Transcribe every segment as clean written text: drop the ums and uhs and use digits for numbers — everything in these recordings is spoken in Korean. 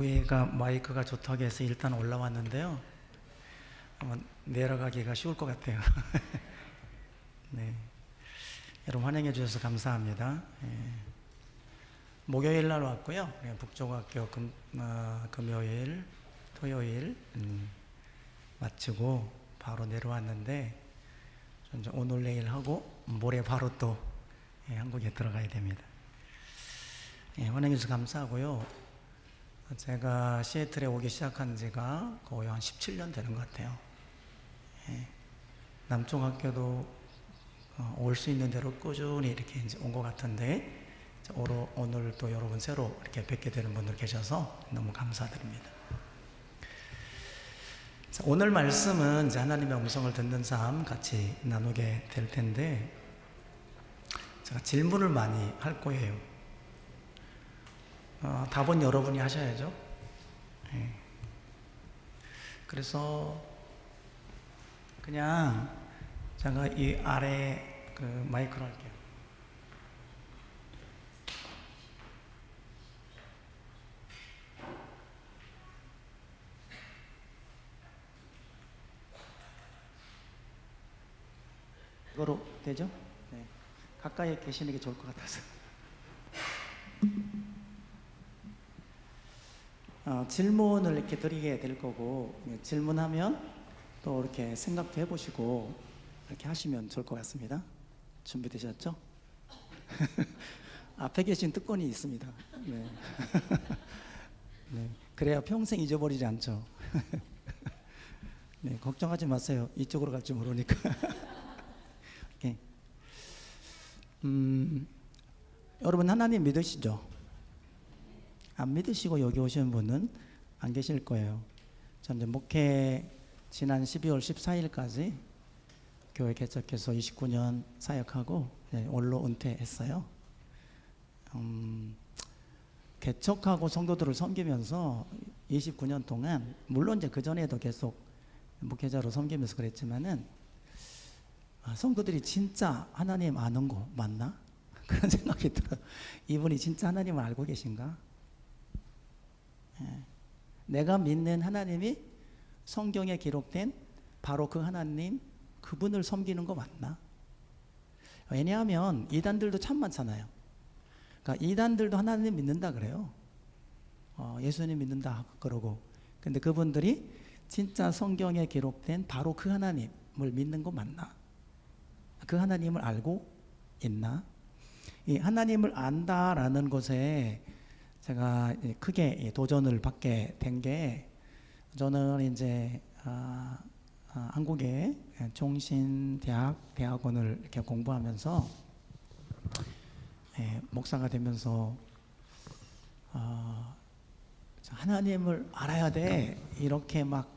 위에가 마이크가 좋다고 해서 일단 올라왔는데요. 내려가기가 쉬울 것 같아요. 네. 여러분 환영해 주셔서 감사합니다. 목요일 날 왔고요. 북조고학교 금요일, 토요일 마치고 바로 내려왔는데 오늘 내일 하고 모레 바로 또 한국에 들어가야 됩니다. 환영해 주셔서 감사하고요. 제가 시애틀에 오기 시작한 지가 거의 한 17년 되는 것 같아요. 남쪽 학교도 올 수 있는 대로 꾸준히 이렇게 온 것 같은데, 오늘 또 여러분 새로 이렇게 뵙게 되는 분들 계셔서 너무 감사드립니다. 자, 오늘 말씀은 이제 하나님의 음성을 듣는 삶 같이 나누게 될 텐데, 제가 질문을 많이 할 거예요. 답은 여러분이 하셔야죠. 그래서 그냥 제가 이 아래 그 마이크로 할게요. 이거로 되죠? 네. 가까이 계시는 게 좋을 것 같아서. 질문을 이렇게 드리게 될 거고, 질문하면 또 이렇게 생각도 해보시고 이렇게 하시면 좋을 것 같습니다. 준비되셨죠? 앞에 계신 특권이 있습니다. 네. 네. 그래야 평생 잊어버리지 않죠. 네, 걱정하지 마세요. 이쪽으로 갈지 모르니까. 네. 여러분 하나님 믿으시죠? 안 믿으시고 여기 오신 분은 안 계실 거예요. 저 이제 목회 지난 12월 14일까지 교회 개척해서 29년 사역하고 올로 은퇴했어요. 개척하고 성도들을 섬기면서 29년 동안, 물론 이제 그 전에도 계속 목회자로 섬기면서 그랬지만은, 성도들이 진짜 하나님 아는 거 맞나? 그런 생각이 들어요. 이분이 진짜 하나님을 알고 계신가? 내가 믿는 하나님이 성경에 기록된 바로 그 하나님, 그분을 섬기는 거 맞나? 왜냐하면 이단들도 참 많잖아요. 그러니까 이단들도 하나님 믿는다 그래요. 예수님 믿는다 그러고. 근데 그분들이 진짜 성경에 기록된 바로 그 하나님을 믿는 거 맞나? 그 하나님을 알고 있나? 이 하나님을 안다라는 것에 제가 크게 도전을 받게 된 게, 저는 이제 한국의 종신대학원을 이렇게 공부하면서 목사가 되면서 하나님을 알아야 돼 이렇게 막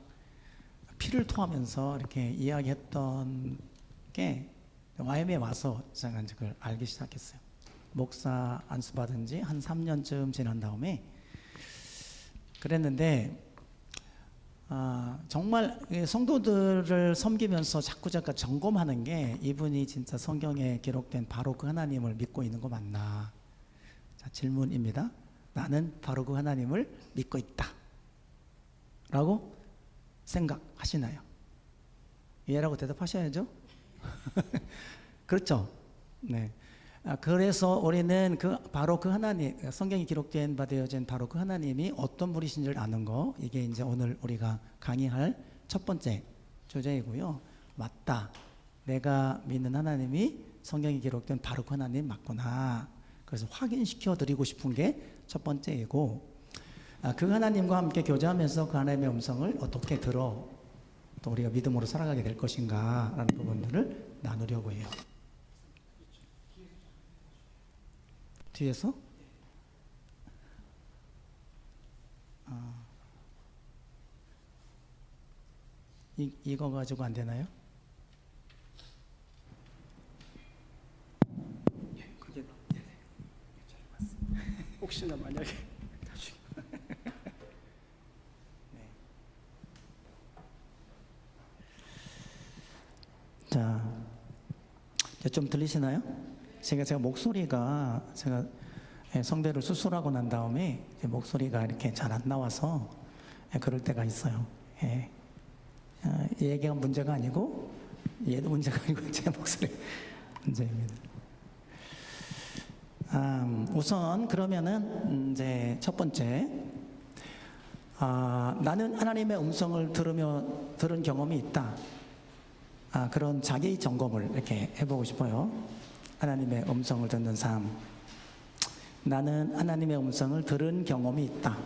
피를 토하면서 이렇게 이야기했던 게 YM에 와서 제가 그걸 알기 시작했어요. 목사 안수 받은 지 한 3년쯤 지난 다음에 그랬는데, 정말 성도들을 섬기면서 자꾸 점검하는 게, 이분이 진짜 성경에 기록된 바로 그 하나님을 믿고 있는 거 맞나? 자, 질문입니다. 나는 바로 그 하나님을 믿고 있다 라고 생각하시나요? 예라고 대답하셔야죠. 그렇죠? 네. 그래서 우리는 바로 그 하나님, 성경이 기록된 바 되어진 바로 그 하나님이 어떤 분이신 줄 아는 거, 이게 이제 오늘 우리가 강의할 첫 번째 주제이고요. 맞다. 내가 믿는 하나님이 성경이 기록된 바로 그 하나님 맞구나. 그래서 확인시켜 드리고 싶은 게 첫 번째이고, 그 하나님과 함께 교제하면서 그 하나님의 음성을 어떻게 들어 또 우리가 믿음으로 살아가게 될 것인가 라는 부분들을 나누려고 해요. 뒤에서? 이거 가지고 안 되나요? 예, 그게 혹시나 만약에 나중에 네. 자, 좀 들리시나요? 제가 목소리가 성대를 수술하고 난 다음에 이제 목소리가 이렇게 잘 안 나와서 그럴 때가 있어요. 얘가 문제가 아니고 얘도 문제가 아니고 제 목소리 문제입니다. 우선 그러면은 이제 첫 번째, 나는 하나님의 음성을 들은 경험이 있다. 그런 자기 점검을 이렇게 해보고 싶어요. 하나님의 음성을 듣는 삶. 나는 하나님의 음성을 들은 경험이 있다.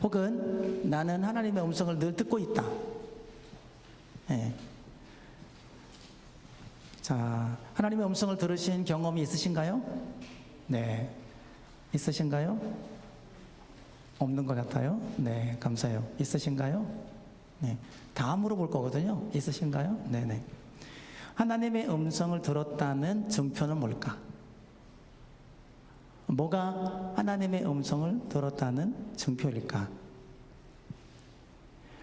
혹은 나는 하나님의 음성을 늘 듣고 있다. 자, 하나님의 음성을 들으신 경험이 있으신가요? 네. 있으신가요? 없는 것 같아요? 네, 감사해요. 있으신가요? 네. 다 물어볼 거거든요. 있으신가요? 네네. 하나님의 음성을 들었다는 증표는 뭘까? 뭐가 하나님의 음성을 들었다는 증표일까?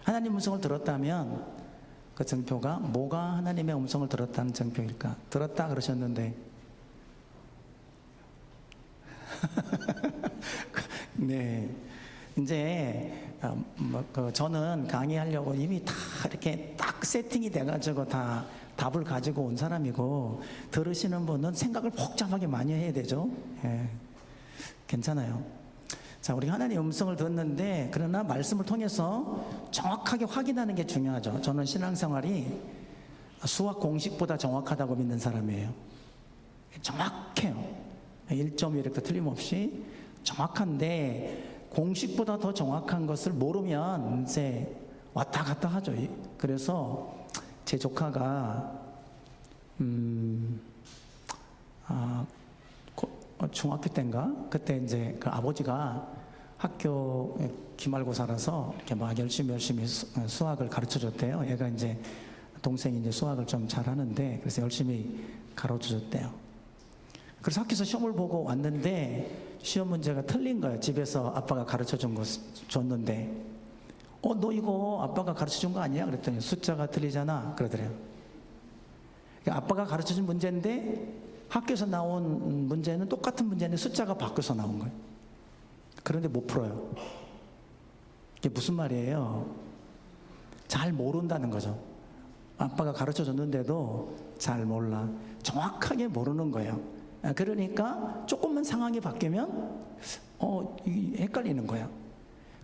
하나님의 음성을 들었다면 그 증표가 뭐가 하나님의 음성을 들었다는 증표일까? 들었다 그러셨는데 네, 이제 저는 강의하려고 이미 다 이렇게 딱 세팅이 돼가지고 다 답을 가지고 온 사람이고, 들으시는 분은 생각을 복잡하게 많이 해야 되죠. 괜찮아요. 자, 우리 하나님의 음성을 듣는데, 그러나 말씀을 통해서 정확하게 확인하는 게 중요하죠. 저는 신앙생활이 수학 공식보다 정확하다고 믿는 사람이에요. 정확해요. 1.1도 틀림없이 정확한데, 공식보다 더 정확한 것을 모르면 이제 왔다 갔다 하죠. 그래서 제 조카가 중학교 때인가? 그때 이제 그 아버지가 학교 기말고사라서 이렇게 막 열심히 수학을 가르쳐 줬대요. 얘가 이제 동생이 이제 수학을 좀 잘하는데, 그래서 열심히 가르쳐 줬대요. 그래서 학교에서 시험을 보고 왔는데 시험 문제가 틀린 거예요. 집에서 아빠가 가르쳐 줬는데, 너 이거 아빠가 가르쳐 준 거 아니야? 그랬더니 숫자가 틀리잖아. 그러더래요. 그러니까 아빠가 가르쳐 준 문제인데 학교에서 나온 문제는 똑같은 문제인데 숫자가 바뀌어서 나온 거예요. 그런데 못 풀어요. 이게 무슨 말이에요? 잘 모른다는 거죠. 아빠가 가르쳐 줬는데도 잘 몰라. 정확하게 모르는 거예요. 그러니까 조금만 상황이 바뀌면 헷갈리는 거야.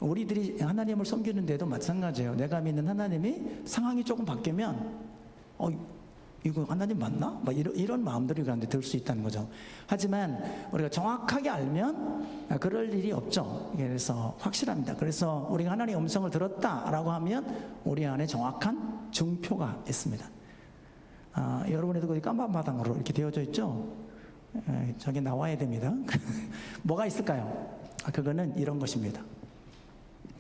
우리들이 하나님을 섬기는데도 마찬가지예요. 내가 믿는 하나님이 상황이 조금 바뀌면 이거 하나님 맞나? 막 이런 마음들이 그런데 들 수 있다는 거죠. 하지만 우리가 정확하게 알면 그럴 일이 없죠. 그래서 확실합니다. 그래서 우리가 하나님의 음성을 들었다라고 하면 우리 안에 정확한 증표가 있습니다. 여러분에도 거기 깜방바닥으로 이렇게 되어져 있죠? 저게 나와야 됩니다. 뭐가 있을까요? 그거는 이런 것입니다.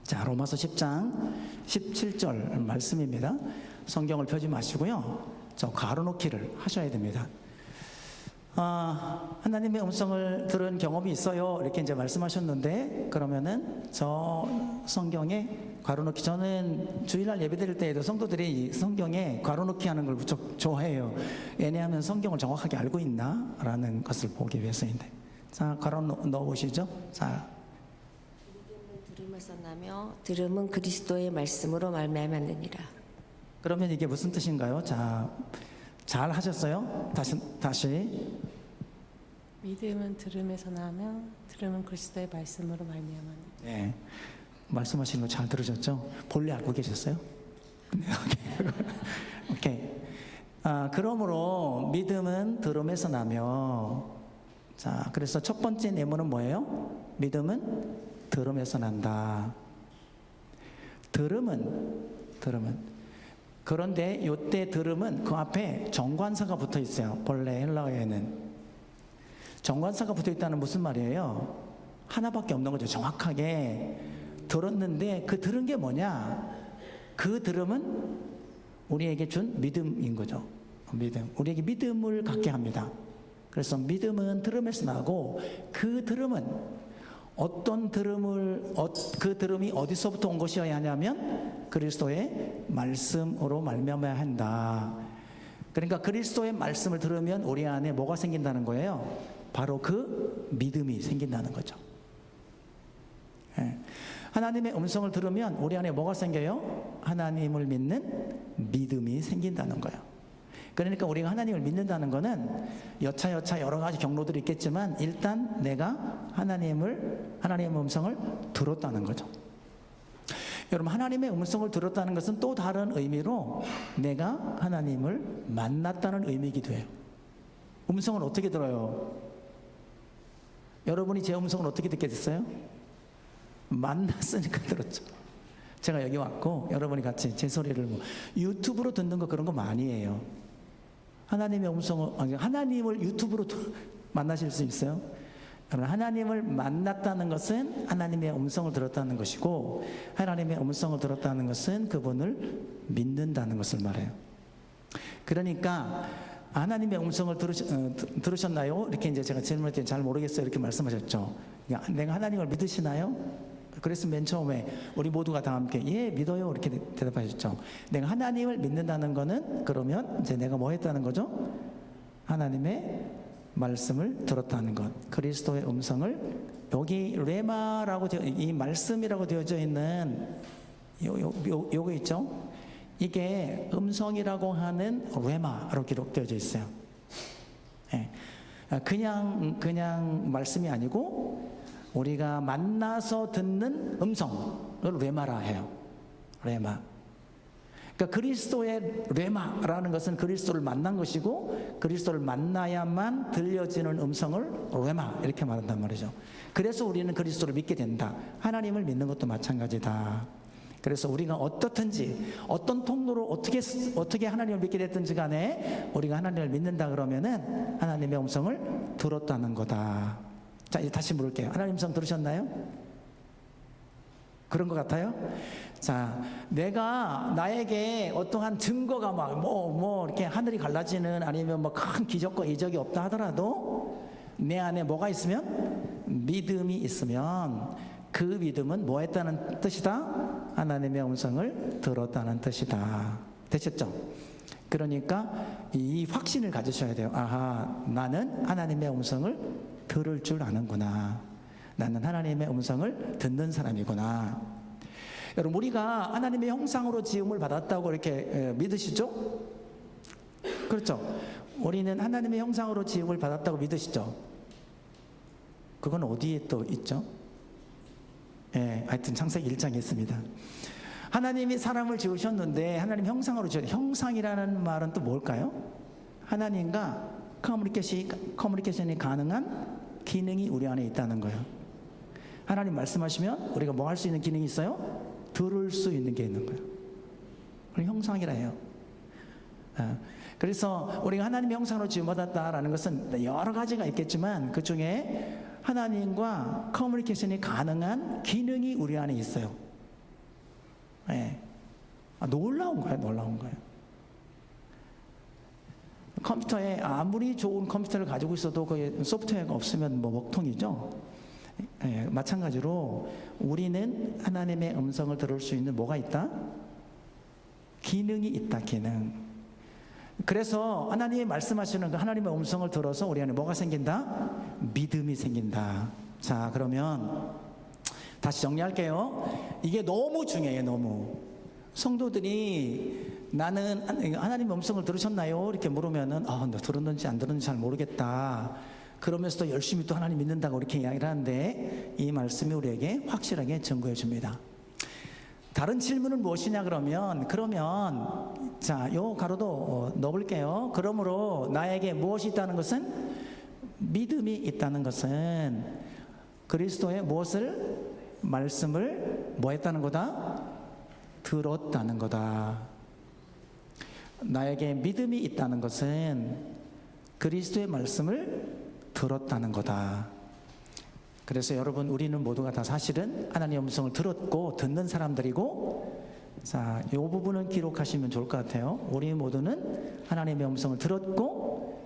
자, 로마서 10장 17절 말씀입니다. 성경을 펴지 마시고요, 저 가로놓기를 하셔야 됩니다. 하나님의 음성을 들은 경험이 있어요, 이렇게 이제 말씀하셨는데, 그러면은 저 성경에 가로놓기, 저는 주일날 예배 드릴 때에도 성도들이 성경에 가로놓기 하는 걸 무척 좋아해요. 왜냐하면 성경을 정확하게 알고 있나? 라는 것을 보기 위해서인데. 자, 가로넣어 보시죠. 자, 들음에서 나며 들음은 그리스도의 말씀으로 말미암았느니라. 그러면 이게 무슨 뜻인가요? 자, 잘 하셨어요? 다시. 믿음은 들음에서 나며 들음은 그리스도의 말씀으로 말미암았느니라. 네, 말씀하시는 거 잘 들으셨죠? 본래 알고 계셨어요? 네, 오케이. 그러므로 믿음은 들음에서 나며, 자, 그래서 첫 번째 내모는 뭐예요? 믿음은 들음에서 난다. 들음은. 그런데 이때 들음은 그 앞에 정관사가 붙어 있어요. 본래 헬라어에는 정관사가 붙어 있다는 무슨 말이에요? 하나밖에 없는 거죠. 정확하게 들었는데 그 들은 게 뭐냐? 그 들음은 우리에게 준 믿음인 거죠. 믿음. 우리에게 믿음을 갖게 합니다. 그래서 믿음은 들음에서 나고, 그 들음은 어떤 그 들음이 어디서부터 온 것이어야 하냐면 그리스도의 말씀으로 말미암아야 한다. 그러니까 그리스도의 말씀을 들으면 우리 안에 뭐가 생긴다는 거예요? 바로 그 믿음이 생긴다는 거죠. 예. 하나님의 음성을 들으면 우리 안에 뭐가 생겨요? 하나님을 믿는 믿음이 생긴다는 거예요. 그러니까 우리가 하나님을 믿는다는 거는 여차여차 여러 가지 경로들이 있겠지만 일단 내가 하나님의 음성을 들었다는 거죠. 여러분, 하나님의 음성을 들었다는 것은 또 다른 의미로 내가 하나님을 만났다는 의미이기도 해요. 음성을 어떻게 들어요? 여러분이 제 음성을 어떻게 듣게 됐어요? 만났으니까 들었죠. 제가 여기 왔고 여러분이 같이 제 소리를 유튜브로 듣는 거 그런 거 많이 해요. 하나님의 음성을, 하나님을 유튜브로 만나실 수 있어요? 여러분, 하나님을 만났다는 것은 하나님의 음성을 들었다는 것이고, 하나님의 음성을 들었다는 것은 그분을 믿는다는 것을 말해요. 그러니까 하나님의 음성을 들으셨나요? 이렇게 이제 제가 질문했더니 잘 모르겠어요 이렇게 말씀하셨죠. 내가 하나님을 믿으시나요? 그래서 맨 처음에 우리 모두가 다 함께 예 믿어요 이렇게 대답하셨죠. 내가 하나님을 믿는다는 거는 그러면 이제 내가 뭐 했다는 거죠? 하나님의 말씀을 들었다는 것, 그리스도의 음성을, 여기 레마라고 이 말씀이라고 되어져 있는 요거 있죠? 이게 음성이라고 하는 레마로 기록되어져 있어요. 예. 그냥 말씀이 아니고 우리가 만나서 듣는 음성을 레마라 해요. 레마. 그러니까 그리스도의 레마라는 것은 그리스도를 만난 것이고, 그리스도를 만나야만 들려지는 음성을 레마 이렇게 말한단 말이죠. 그래서 우리는 그리스도를 믿게 된다. 하나님을 믿는 것도 마찬가지다. 그래서 우리가 어떻든지 어떤 통로로 어떻게 하나님을 믿게 됐든지 간에 우리가 하나님을 믿는다 그러면은 하나님의 음성을 들었다는 거다. 자, 이제 다시 물을게요. 하나님 음성 들으셨나요? 그런 것 같아요? 자, 내가 나에게 어떠한 증거가 막 이렇게 하늘이 갈라지는 아니면 뭐 큰 기적과 이적이 없다 하더라도 내 안에 뭐가 있으면? 믿음이 있으면 그 믿음은 뭐 했다는 뜻이다? 하나님의 음성을 들었다는 뜻이다. 되셨죠? 그러니까 이 확신을 가지셔야 돼요. 아하, 나는 하나님의 음성을 들을 줄 아는구나. 나는 하나님의 음성을 듣는 사람이구나. 여러분, 우리가 하나님의 형상으로 지음을 받았다고 이렇게 믿으시죠? 그렇죠? 우리는 하나님의 형상으로 지음을 받았다고 믿으시죠? 그건 어디에 또 있죠? 예, 하여튼 창세기 1장에 있습니다. 하나님이 사람을 지으셨는데 하나님 형상으로 지으셨는데, 형상이라는 말은 또 뭘까요? 하나님과 커뮤니케이션이 가능한 기능이 우리 안에 있다는 거예요. 하나님 말씀하시면 우리가 뭐 할 수 있는 기능이 있어요? 들을 수 있는 게 있는 거예요. 우리 형상이라 해요. 그래서 우리가 하나님의 형상으로 지음받았다라는 것은 여러 가지가 있겠지만 그 중에 하나님과 커뮤니케이션이 가능한 기능이 우리 안에 있어요. 네. 놀라운 거예요. 컴퓨터에 아무리 좋은 컴퓨터를 가지고 있어도 그 소프트웨어가 없으면 뭐 먹통이죠. 예, 마찬가지로 우리는 하나님의 음성을 들을 수 있는 뭐가 있다? 기능이 있다, 기능. 그래서 하나님이 말씀하시는 그 하나님의 음성을 들어서 우리 안에 뭐가 생긴다? 믿음이 생긴다. 자, 그러면 다시 정리할게요. 이게 너무 중요해요, 너무. 성도들이 나는 하나님의 음성을 들으셨나요? 이렇게 물으면은 나 들었는지 안 들었는지 잘 모르겠다. 그러면서 또 열심히 또 하나님 믿는다고 이렇게 이야기를 하는데 이 말씀이 우리에게 확실하게 증거해 줍니다. 다른 질문은 무엇이냐 그러면 자, 요 가로도 넣어볼게요. 그러므로 나에게 무엇이 있다는 것은, 믿음이 있다는 것은 그리스도의 무엇을, 말씀을 뭐 했다는 거다? 들었다는 거다. 나에게 믿음이 있다는 것은 그리스도의 말씀을 들었다는 거다. 그래서 여러분, 우리는 모두가 다 사실은 하나님의 음성을 들었고 듣는 사람들이고, 자, 이 부분은 기록하시면 좋을 것 같아요. 우리 모두는 하나님의 음성을 들었고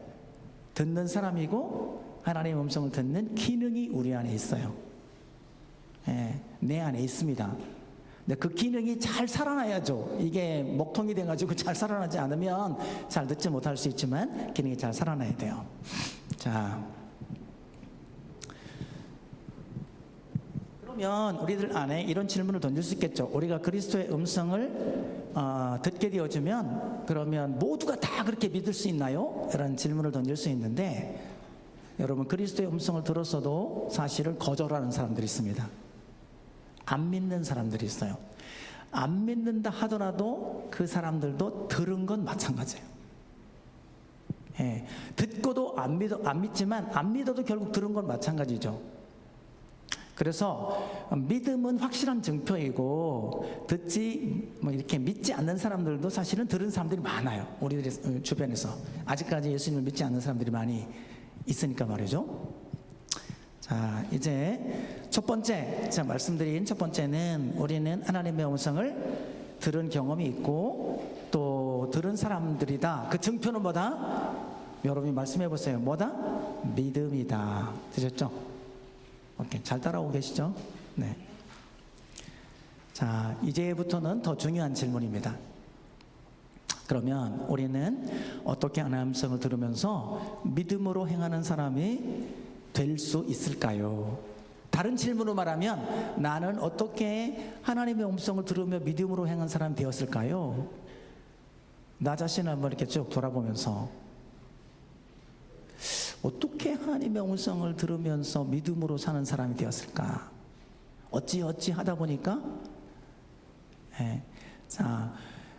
듣는 사람이고, 하나님의 음성을 듣는 기능이 우리 안에 있어요. 예, 내 안에 있습니다. 근데 그 기능이 잘 살아나야죠. 이게 먹통이 돼가지고 잘 살아나지 않으면 잘 듣지 못할 수 있지만 기능이 잘 살아나야 돼요. 자, 그러면 우리들 안에 이런 질문을 던질 수 있겠죠. 우리가 그리스도의 음성을 듣게 되어주면 그러면 모두가 다 그렇게 믿을 수 있나요? 이런 질문을 던질 수 있는데, 여러분, 그리스도의 음성을 들었어도 사실은 거절하는 사람들이 있습니다. 안 믿는 사람들이 있어요. 안 믿는다 하더라도 그 사람들도 들은 건 마찬가지예요. 예, 듣고도 안 믿지만 안 믿어도 결국 들은 건 마찬가지죠. 그래서 믿음은 확실한 증표이고, 듣지 이렇게 믿지 않는 사람들도 사실은 들은 사람들이 많아요. 우리들 주변에서 아직까지 예수님을 믿지 않는 사람들이 많이 있으니까 말이죠. 자, 이제 첫 번째, 제가 말씀드린 첫 번째는 우리는 하나님의 음성을 들은 경험이 있고 또 들은 사람들이다. 그 증표는 뭐다? 여러분이 말씀해 보세요. 뭐다? 믿음이다. 되셨죠? 오케이, 잘 따라오고 계시죠? 네. 자, 이제부터는 더 중요한 질문입니다. 그러면 우리는 어떻게 하나님의 음성을 들으면서 믿음으로 행하는 사람이 될 수 있을까요? 다른 질문으로 말하면 나는 어떻게 하나님의 음성을 들으며 믿음으로 행한 사람이 되었을까요? 나 자신을 한번 이렇게 쭉 돌아보면서 어떻게 하나님의 음성을 들으면서 믿음으로 사는 사람이 되었을까? 어찌 하다 보니까 자,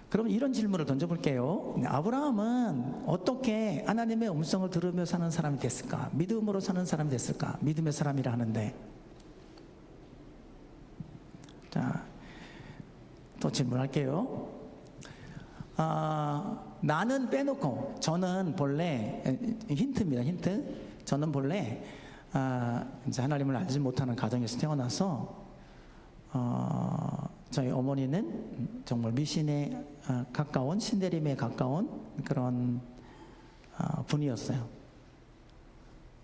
그럼 이런 질문을 던져볼게요. 아브라함은 어떻게 하나님의 음성을 들으며 사는 사람이 됐을까? 믿음으로 사는 사람이 됐을까? 믿음의 사람이라 하는데, 자, 또 질문할게요. 나는 빼놓고, 저는 본래, 힌트입니다, 힌트. 저는 본래 이제 하나님을 알지 못하는 가정에서 태어나서 저희 어머니는 정말 미신에 가까운, 신대림에 가까운 그런 분이었어요.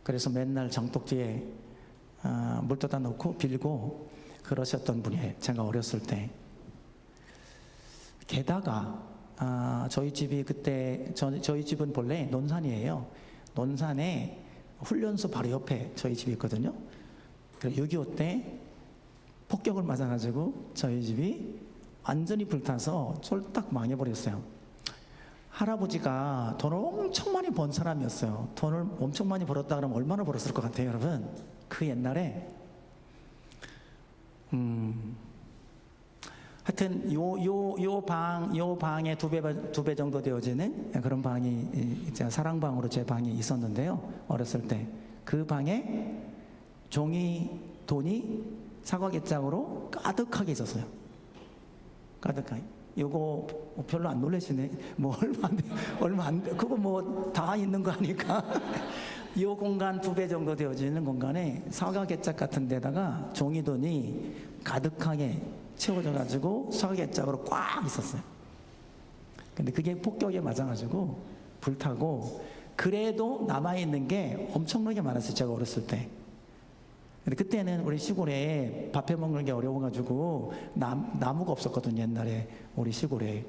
그래서 맨날 장독지에 물 떠다 놓고 빌고 그러셨던 분이에요. 제가 어렸을 때. 게다가 저희 집이 그때 저희 집은 본래 논산이에요. 논산에 훈련소 바로 옆에 저희 집이 있거든요. 6.25 때 폭격을 맞아가지고 저희 집이 완전히 불타서 쫄딱 망해버렸어요. 할아버지가 돈을 엄청 많이 번 사람이었어요. 돈을 엄청 많이 벌었다 그러면 얼마나 벌었을 것 같아요, 여러분? 그 옛날에 하여튼 요 방에 두 배 정도 되어지는 그런 방이 이제 사랑방으로 제 방이 있었는데요. 어렸을 때 그 방에 종이 돈이 사과개장으로 가득하게 있었어요. 가득하게. 요거 별로 안 놀라시네. 뭐 얼마 안 돼. 그거 뭐 다 있는 거 아니까. 요 공간 2배 정도 되어지는 공간에 사과개짝 같은 데다가 종이돈이 가득하게 채워져 가지고 사과개짝으로 꽉 있었어요. 근데 그게 폭격에 맞아가지고 불타고, 그래도 남아있는 게 엄청나게 많았어요, 제가 어렸을 때. 근데 그때는 우리 시골에 밥 해 먹는 게 어려워가지고 나무가 없었거든요, 옛날에 우리 시골에.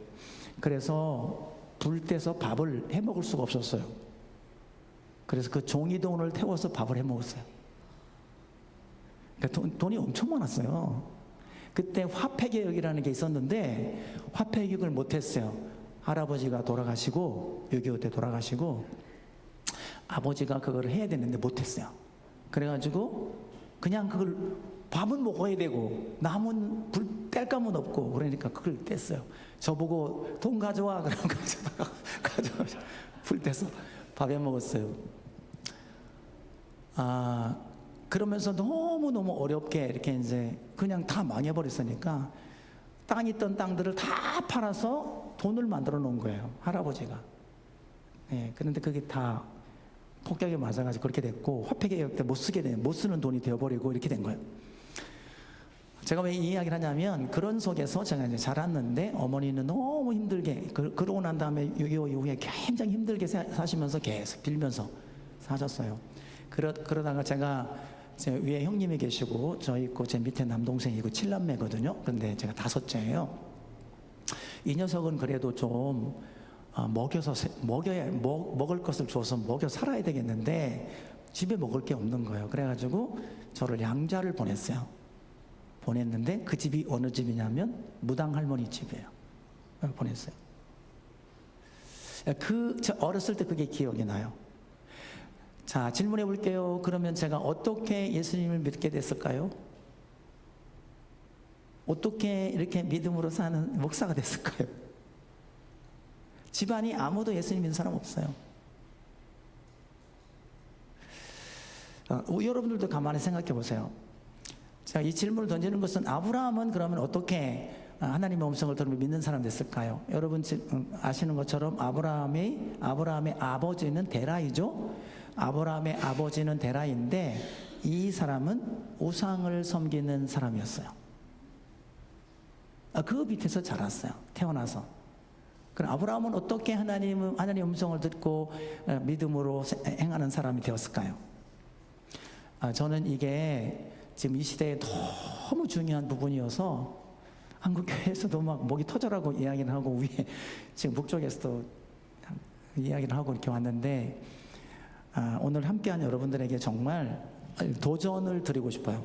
그래서 불 떼서 밥을 해 먹을 수가 없었어요. 그래서 그 종이돈을 태워서 밥을 해 먹었어요. 그러니까 돈이 엄청 많았어요. 그때 화폐개혁이라는 게 있었는데 화폐개혁을 못했어요. 할아버지가 돌아가시고 6.25 때 돌아가시고 아버지가 그걸 해야 되는데 못했어요. 그래가지고 그냥 그걸 밥은 먹어야 되고 남은 불 뗄 감은 없고, 그러니까 그걸 뗐어요. 저보고 돈 가져와 그러면 가져와 불 떼서 밥해 먹었어요. 그러면서 너무너무 어렵게 이렇게 이제 그냥 다 망해버렸으니까 땅 있던 땅들을 다 팔아서 돈을 만들어 놓은 거예요, 할아버지가. 네, 그런데 그게 다 폭격에 맞아가지고 그렇게 됐고, 화폐개혁 때 못 쓰는 돈이 되어버리고 이렇게 된 거예요. 제가 왜 이 이야기를 하냐면, 그런 속에서 제가 이제 자랐는데 어머니는 너무 힘들게, 그러고 난 다음에 6.25 이후에 굉장히 힘들게 사시면서 계속 빌면서 사셨어요. 그러다가 제가 제 위에 형님이 계시고 저 있고 제 밑에 남동생이고 7남매거든요. 그런데 제가 5째예요. 이 녀석은 그래도 좀 먹을 것을 줘서 먹여 살아야 되겠는데 집에 먹을 게 없는 거예요. 그래가지고 저를 양자를 보냈어요. 보냈는데 그 집이 어느 집이냐면 무당 할머니 집이에요. 보냈어요. 저 어렸을 때 그게 기억이 나요. 자, 질문해 볼게요. 그러면 제가 어떻게 예수님을 믿게 됐을까요? 어떻게 이렇게 믿음으로 사는 목사가 됐을까요? 집안이 아무도 예수님 믿는 사람 없어요. 여러분들도 가만히 생각해 보세요. 자, 이 질문을 던지는 것은 아브라함은 그러면 어떻게 하나님의 음성을 들으며 믿는 사람 됐을까요? 여러분 아시는 것처럼 아브라함의 아버지는 데라이죠. 아브라함의 아버지는 데라인데 이 사람은 우상을 섬기는 사람이었어요. 그 밑에서 자랐어요. 태어나서. 그럼 아브라함은 어떻게 하나님의 음성을 듣고 믿음으로 행하는 사람이 되었을까요? 저는 이게 지금 이 시대에 너무 중요한 부분이어서 한국 교회에서도 막 목이 터져라고 이야기를 하고 위에 지금 북쪽에서도 이야기를 하고 이렇게 왔는데 오늘 함께한 여러분들에게 정말 도전을 드리고 싶어요.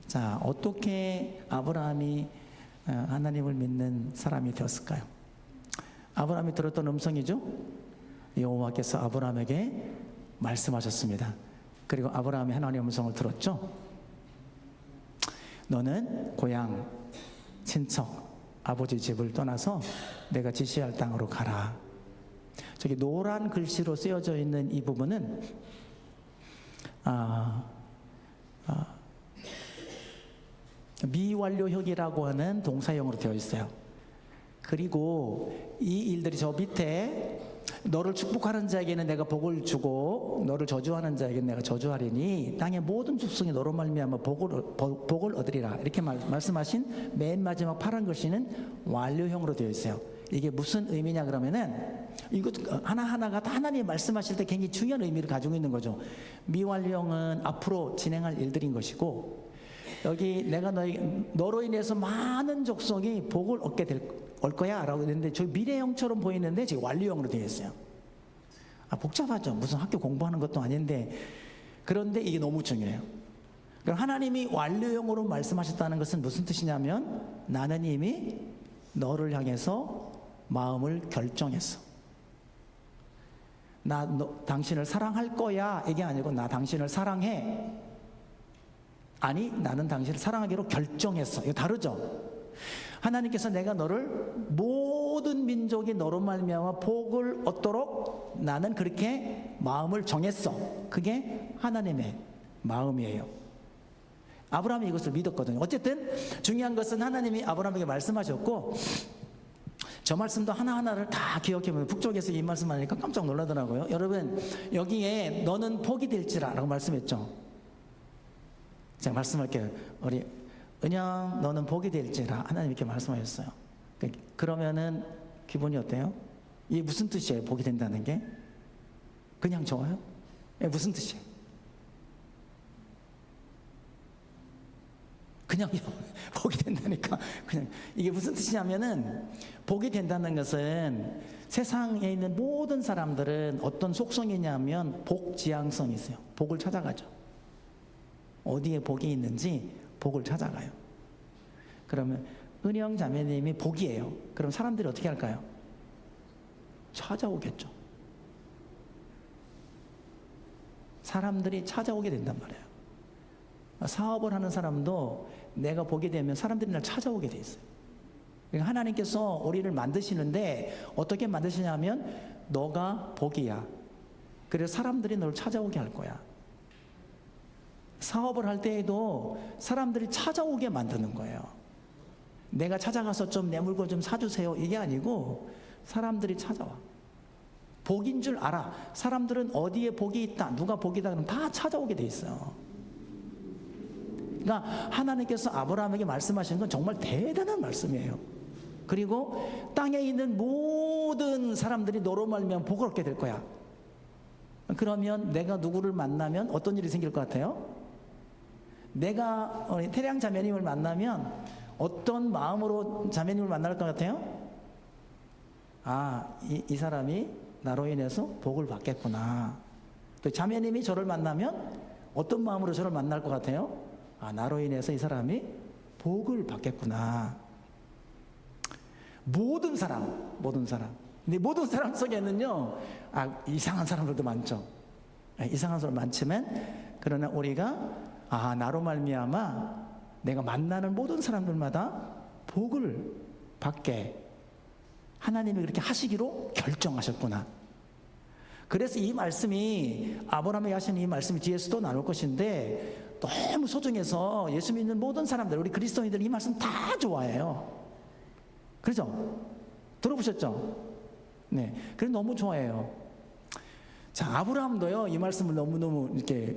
자, 어떻게 아브라함이 하나님을 믿는 사람이 되었을까요? 아브라함이 들었던 음성이죠. 여호와께서 아브라함에게 말씀하셨습니다. 그리고 아브라함이 하나님의 음성을 들었죠. 너는 고향, 친척, 아버지 집을 떠나서 내가 지시할 땅으로 가라. 저기 노란 글씨로 쓰여져 있는 이 부분은 미완료형이라고 하는 동사형으로 되어 있어요. 그리고 이 일들이 저 밑에 너를 축복하는 자에게는 내가 복을 주고 너를 저주하는 자에게는 내가 저주하리니 땅의 모든 족속이 너로 말미암아 복을 얻으리라. 이렇게 말씀하신 맨 마지막 파란 글씨는 완료형으로 되어 있어요. 이게 무슨 의미냐 그러면은 이것 하나하나가 다 하나님이 말씀하실 때 굉장히 중요한 의미를 가지고 있는 거죠. 미완료형은 앞으로 진행할 일들인 것이고, 여기 내가 너로 인해서 많은 족속이 복을 얻게 올 거야 라고 했는데 저 미래형처럼 보이는데 지금 완료형으로 되어 있어요. 복잡하죠. 무슨 학교 공부하는 것도 아닌데. 그런데 이게 너무 중요해요. 그럼 하나님이 완료형으로 말씀하셨다는 것은 무슨 뜻이냐면 나는 이미 너를 향해서 마음을 결정했어. 당신을 사랑할 거야 이게 아니고 나 당신을 사랑해. 아니 나는 당신을 사랑하기로 결정했어. 이거 다르죠. 하나님께서 내가 너를 모든 민족이 너로 말미암아 복을 얻도록 나는 그렇게 마음을 정했어. 그게 하나님의 마음이에요. 아브라함이 이것을 믿었거든요. 어쨌든 중요한 것은 하나님이 아브라함에게 말씀하셨고, 저 말씀도 하나하나를 다 기억해보면 북쪽에서 이 말씀 하니까 깜짝 놀라더라고요. 여러분 여기에 너는 복이 될지라 라고 말씀했죠. 제가 말씀할게요. 우리 은영 너는 복이 될지라 하나님 이렇게 말씀하셨어요. 그러면은 기분이 어때요? 이게 무슨 뜻이에요? 복이 된다는 게? 그냥 좋아요? 무슨 뜻이에요? 그냥 복이 된다니까. 그냥 이게 무슨 뜻이냐면은 복이 된다는 것은 세상에 있는 모든 사람들은 어떤 속성이냐면 복지향성이 있어요. 복을 찾아가죠. 어디에 복이 있는지 복을 찾아가요. 그러면 은영 자매님이 복이에요. 그럼 사람들이 어떻게 할까요? 찾아오겠죠. 사람들이 찾아오게 된단 말이에요. 사업을 하는 사람도 내가 복이 되면 사람들이 날 찾아오게 돼 있어요. 그러니까 하나님께서 우리를 만드시는데 어떻게 만드시냐면 너가 복이야. 그래서 사람들이 널 찾아오게 할 거야. 사업을 할 때에도 사람들이 찾아오게 만드는 거예요. 내가 찾아가서 좀 내 물건 좀 사주세요 이게 아니고 사람들이 찾아와. 복인 줄 알아. 사람들은 어디에 복이 있다, 누가 복이다 그러면 다 찾아오게 돼 있어요. 그러니까 하나님께서 아브라함에게 말씀하시는 건 정말 대단한 말씀이에요. 그리고 땅에 있는 모든 사람들이 너로 말미암아 복을 얻게 될 거야. 그러면 내가 누구를 만나면 어떤 일이 생길 것 같아요? 내가 태량 자매님을 만나면 어떤 마음으로 자매님을 만날 것 같아요? 이 사람이 나로 인해서 복을 받겠구나. 또 자매님이 저를 만나면 어떤 마음으로 저를 만날 것 같아요? 나로 인해서 이 사람이 복을 받겠구나. 모든 사람. 근데 모든 사람 속에는요, 이상한 사람들도 많죠. 이상한 사람 많지만, 그러나 우리가 나로 말미암아 내가 만나는 모든 사람들마다 복을 받게 하나님이 그렇게 하시기로 결정하셨구나. 그래서 이 말씀이, 아브라함에게 하신 이 말씀이 뒤에서도 나올 것인데 너무 소중해서 예수 믿는 모든 사람들, 우리 그리스도인들 이 말씀 다 좋아해요. 그렇죠? 들어보셨죠? 네. 그래서 너무 좋아해요. 자, 아브라함도요, 이 말씀을 너무너무 이렇게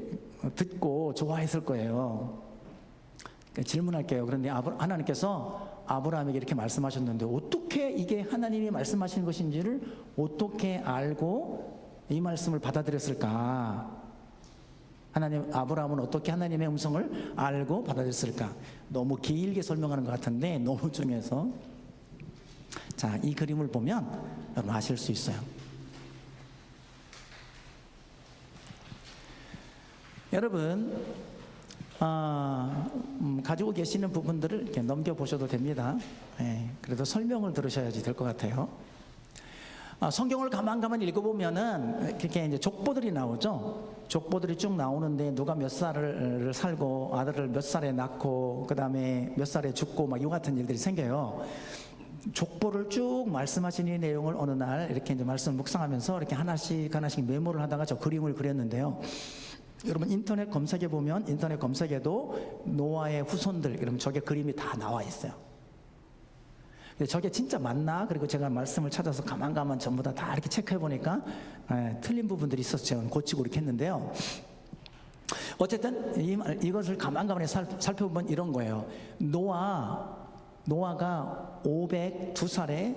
듣고 좋아했을 거예요. 질문할게요. 그런데 하나님께서 아브라함에게 이렇게 말씀하셨는데 어떻게 이게 하나님이 말씀하시는 것인지를 어떻게 알고 이 말씀을 받아들였을까? 아브라함은 어떻게 하나님의 음성을 알고 받아들였을까? 너무 길게 설명하는 것 같은데 너무 중요해서, 자, 이 그림을 보면 여러분 아실 수 있어요. 여러분, 가지고 계시는 부분들을 이렇게 넘겨보셔도 됩니다. 그래도 설명을 들으셔야지 될 것 같아요. 성경을 가만가만 읽어보면은 이렇게 이제 족보들이 나오죠. 족보들이 쭉 나오는데 누가 몇 살을 살고 아들을 몇 살에 낳고 그 다음에 몇 살에 죽고 막 이 같은 일들이 생겨요. 족보를 쭉 말씀하신 이 내용을 어느 날 이렇게 이제 말씀 묵상하면서 이렇게 하나씩 메모를 하다가 저 그림을 그렸는데요. 여러분 인터넷 검색해 보면, 인터넷 검색에도 노아의 후손들, 그러면 저게 그림이 다 나와 있어요. 근데 저게 진짜 맞나? 그리고 제가 말씀을 찾아서 가만 전부 다 이렇게 체크해 보니까 틀린 부분들이 있어서 제가 고치고 이렇게 했는데요. 어쨌든 이것을 가만히 살펴보면 이런 거예요. 노아가 502살에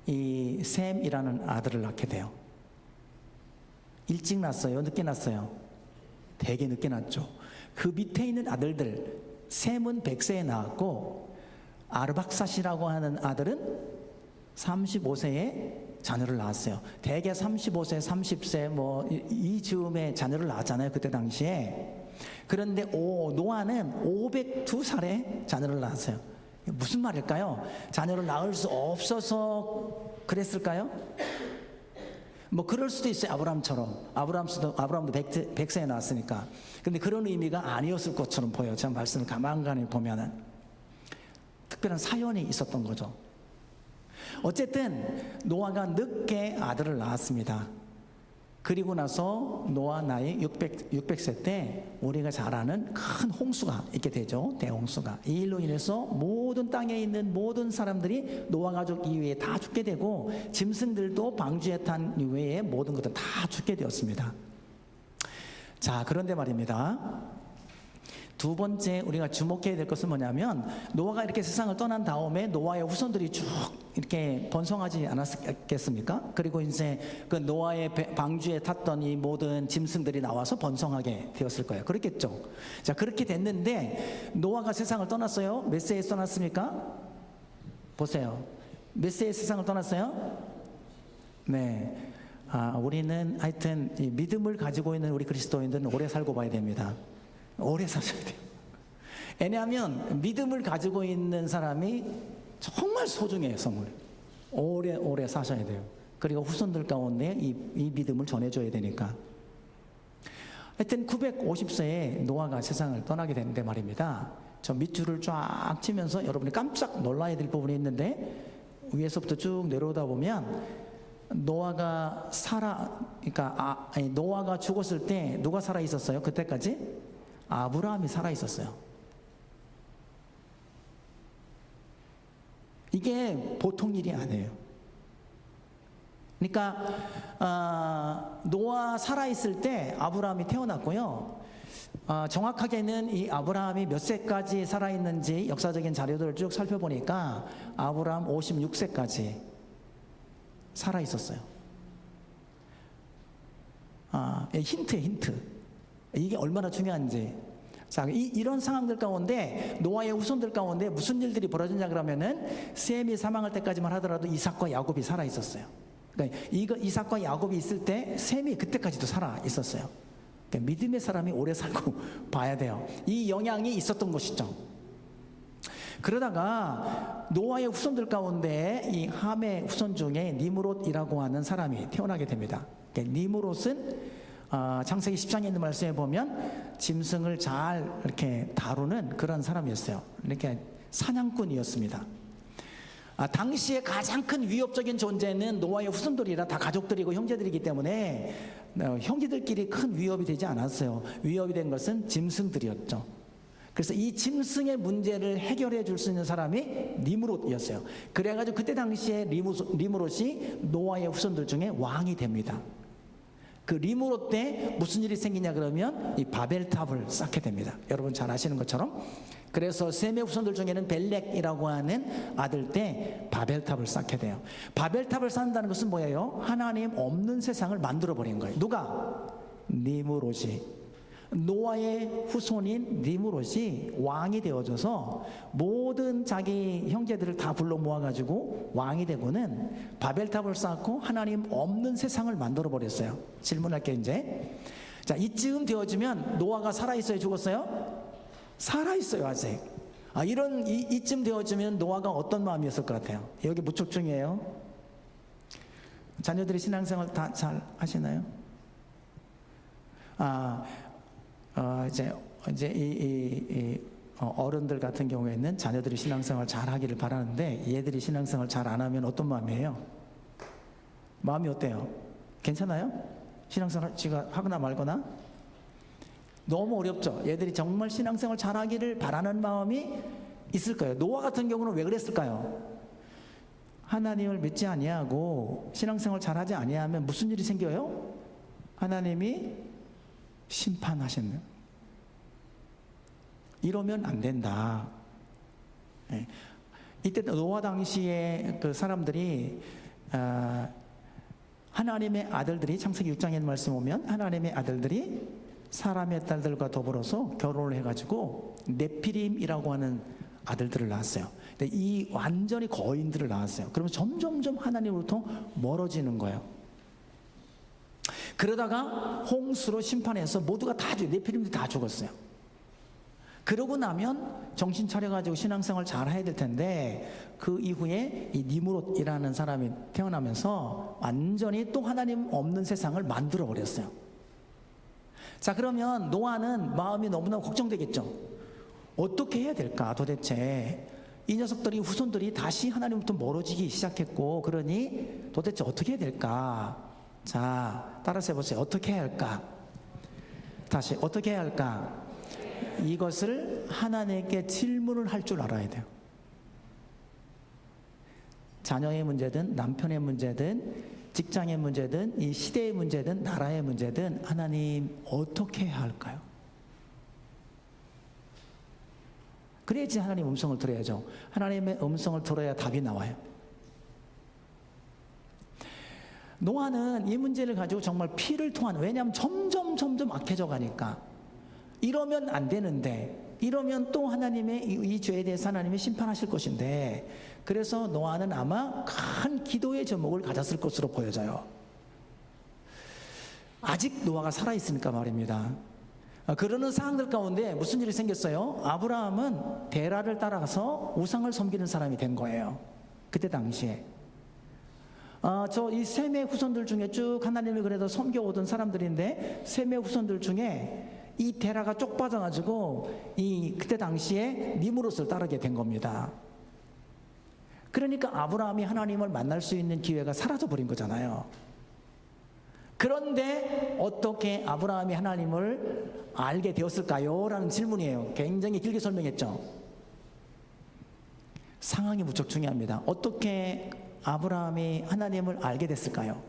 이 셈이라는 아들을 낳게 돼요. 일찍 낳았어요? 늦게 낳았어요? 되게 늦게 낳았죠. 그 밑에 있는 아들들, 셈은 100세에 낳았고 아르박사시라고 하는 아들은 35세에 자녀를 낳았어요. 대개 35세, 30세 뭐 이 즈음에 자녀를 낳았잖아요, 그때 당시에. 그런데 노아는 502살에 자녀를 낳았어요. 무슨 말일까요? 자녀를 낳을 수 없어서 그랬을까요? 뭐 그럴 수도 있어요. 아브라함처럼. 아브라함도 100세에 낳았으니까. 근데 그런 의미가 아니었을 것처럼 보여요. 제가 말씀을 가만히 보면은 특별한 사연이 있었던 거죠. 어쨌든 노아가 늦게 아들을 낳았습니다. 그리고 나서 노아 나이 600세 때 우리가 잘 아는 큰 홍수가 있게 되죠. 대홍수가. 이 일로 인해서 모든 땅에 있는 모든 사람들이 노아 가족 이외에 다 죽게 되고 짐승들도 방주에 탄 이외에 모든 것들 다 죽게 되었습니다. 자, 그런데 말입니다. 두 번째 우리가 주목해야 될 것은 뭐냐면, 노아가 이렇게 세상을 떠난 다음에 노아의 후손들이 쭉 이렇게 번성하지 않았겠습니까? 그리고 이제 그 노아의 방주에 탔던 이 모든 짐승들이 나와서 번성하게 되었을 거예요. 그렇겠죠? 자, 그렇게 됐는데 노아가 세상을 떠났어요. 몇 세에 떠났습니까? 보세요. 몇 세에 세상을 떠났어요? 네. 우리는 하여튼 이 믿음을 가지고 있는 우리 그리스도인들은 오래 살고 봐야 됩니다. 오래 사셔야 돼요. 왜냐하면 믿음을 가지고 있는 사람이 정말 소중해요, 선물. 오래 사셔야 돼요. 그리고 후손들 가운데 이 믿음을 전해줘야 되니까. 하여튼 950세에 노아가 세상을 떠나게 되는데 말입니다. 저 밑줄을 쫙 치면서 여러분이 깜짝 놀라야 될 부분이 있는데, 위에서부터 쭉 내려오다 보면 노아가 노아가 죽었을 때 누가 살아 있었어요? 그때까지? 아브라함이 살아 있었어요. 이게 보통 일이 아니에요. 그러니까 노아 살아 있을 때 아브라함이 태어났고요. 정확하게는 이 아브라함이 몇 세까지 살아 있는지 역사적인 자료들을 쭉 살펴보니까 아브라함 56세까지 살아 있었어요. 힌트. 이게 얼마나 중요한지. 자, 이런 상황들 가운데 노아의 후손들 가운데 무슨 일들이 벌어졌냐 그러면은, 셈이 사망할 때까지만 하더라도 이삭과 야곱이 살아 있었어요. 그러니까 이삭과 야곱이 있을 때 셈이 그때까지도 살아 있었어요. 그러니까 믿음의 사람이 오래 살고 봐야 돼요. 이 영향이 있었던 것이죠. 그러다가 노아의 후손들 가운데 이 함의 후손 중에 니므롯이라고 하는 사람이 태어나게 됩니다. 니므롯은 창세기 10장에 있는 말씀에 보면 짐승을 잘 이렇게 다루는 그런 사람이었어요. 이렇게 사냥꾼이었습니다. 당시에 가장 큰 위협적인 존재는 노아의 후손들이라 다 가족들이고 형제들이기 때문에 형제들끼리 큰 위협이 되지 않았어요. 위협이 된 것은 짐승들이었죠. 그래서 이 짐승의 문제를 해결해 줄 수 있는 사람이 니므롯이었어요. 그래가지고 그때 당시에 니므롯이 노아의 후손들 중에 왕이 됩니다. 그 니므롯 때 무슨 일이 생기냐 그러면 이 바벨탑을 쌓게 됩니다. 여러분 잘 아시는 것처럼. 그래서 셈의 후손들 중에는 벨렉이라고 하는 아들 때 바벨탑을 쌓게 돼요. 바벨탑을 쌓는다는 것은 뭐예요? 하나님 없는 세상을 만들어 버린 거예요. 누가? 니므롯이. 노아의 후손인 니므롯이 왕이 되어져서 모든 자기 형제들을 다 불러 모아가지고 왕이 되고는 바벨탑을 쌓고 하나님 없는 세상을 만들어 버렸어요. 질문할게요 이제. 자, 이쯤 되어지면 노아가 살아있어요, 죽었어요? 살아있어요 아직. 이쯤 되어지면 노아가 어떤 마음이었을 것 같아요? 여기 무척 중요해요. 자녀들이 신앙생활 다 잘 하시나요? 이제 이 어른들 같은 경우에는 자녀들이 신앙생활 잘 하기를 바라는데 얘들이 신앙생활 잘 안 하면 어떤 마음이에요? 마음이 어때요? 괜찮아요? 신앙생활 지가 하거나 말거나? 너무 어렵죠. 얘들이 정말 신앙생활 잘 하기를 바라는 마음이 있을 거예요. 노아 같은 경우는 왜 그랬을까요? 하나님을 믿지 아니하고 신앙생활 잘 하지 아니하면 무슨 일이 생겨요? 하나님이 심판하셨네요. 이러면 안 된다. 네. 이때 노아 당시에 그 사람들이 하나님의 아들들이 창세기 6장에 있는 말씀 보면 하나님의 아들들이 사람의 딸들과 더불어서 결혼을 해가지고 네피림이라고 하는 아들들을 낳았어요. 근데 이 완전히 거인들을 낳았어요. 그러면 점점점 하나님으로부터 멀어지는 거예요. 그러다가 홍수로 심판해서 모두가 다 네피림들이 다 죽었어요. 그러고 나면 정신 차려가지고 신앙생활 잘 해야 될 텐데 그 이후에 이 니므롯이라는 사람이 태어나면서 완전히 또 하나님 없는 세상을 만들어 버렸어요. 자, 그러면 노아는 마음이 너무나 걱정되겠죠. 어떻게 해야 될까 도대체. 이 녀석들이 후손들이 다시 하나님부터 멀어지기 시작했고 그러니 도대체 어떻게 해야 될까. 자, 따라서 해보세요. 어떻게 해야 할까? 다시 어떻게 해야 할까? 이것을 하나님께 질문을 할 줄 알아야 돼요. 자녀의 문제든 남편의 문제든 직장의 문제든 이 시대의 문제든 나라의 문제든 하나님 어떻게 해야 할까요? 그래야지 하나님 음성을 들어야죠. 하나님의 음성을 들어야 답이 나와요. 노아는 이 문제를 가지고 정말 피를 토하는, 왜냐하면 점점 악해져 가니까 이러면 안 되는데, 이러면 또 하나님의 이 죄에 대해서 하나님이 심판하실 것인데, 그래서 노아는 아마 큰 기도의 제목을 가졌을 것으로 보여져요. 아직 노아가 살아있으니까 말입니다. 그러는 상황들 가운데 무슨 일이 생겼어요? 아브라함은 데라를 따라가서 우상을 섬기는 사람이 된 거예요. 그때 당시에. 이 셈의 후손들 중에 쭉 하나님을 그래도 섬겨오던 사람들인데, 셈의 후손들 중에 이 데라가 쪽 빠져가지고 그때 당시에 니므롯을 따르게 된 겁니다. 그러니까 아브라함이 하나님을 만날 수 있는 기회가 사라져 버린 거잖아요. 그런데 어떻게 아브라함이 하나님을 알게 되었을까요? 라는 질문이에요. 굉장히 길게 설명했죠. 상황이 무척 중요합니다. 어떻게 아브라함이 하나님을 알게 됐을까요?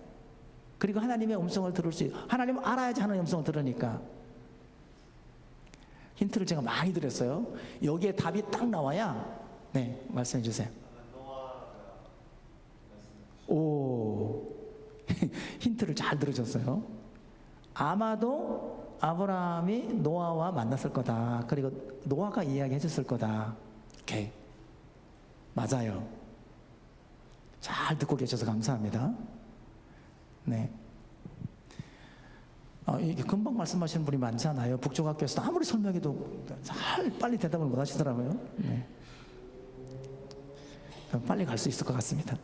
그리고 하나님의 음성을 들을 수 있어요. 하나님을 알아야지 하나님의 음성을 들으니까. 힌트를 제가 많이 드렸어요. 여기에 답이 딱 나와야, 네, 말씀해 주세요. 오, 힌트를 잘 들으셨어요. 아마도 아브라함이 노아와 만났을 거다. 그리고 노아가 이야기해 줬을 거다. 오케이, 맞아요. 잘 듣고 계셔서 감사합니다. 네. 이게 금방 말씀하시는 분이 많잖아요. 북쪽학교에서 아무리 설명해도 잘 빨리 대답을 못 하시더라고요. 네. 빨리 갈 수 있을 것 같습니다.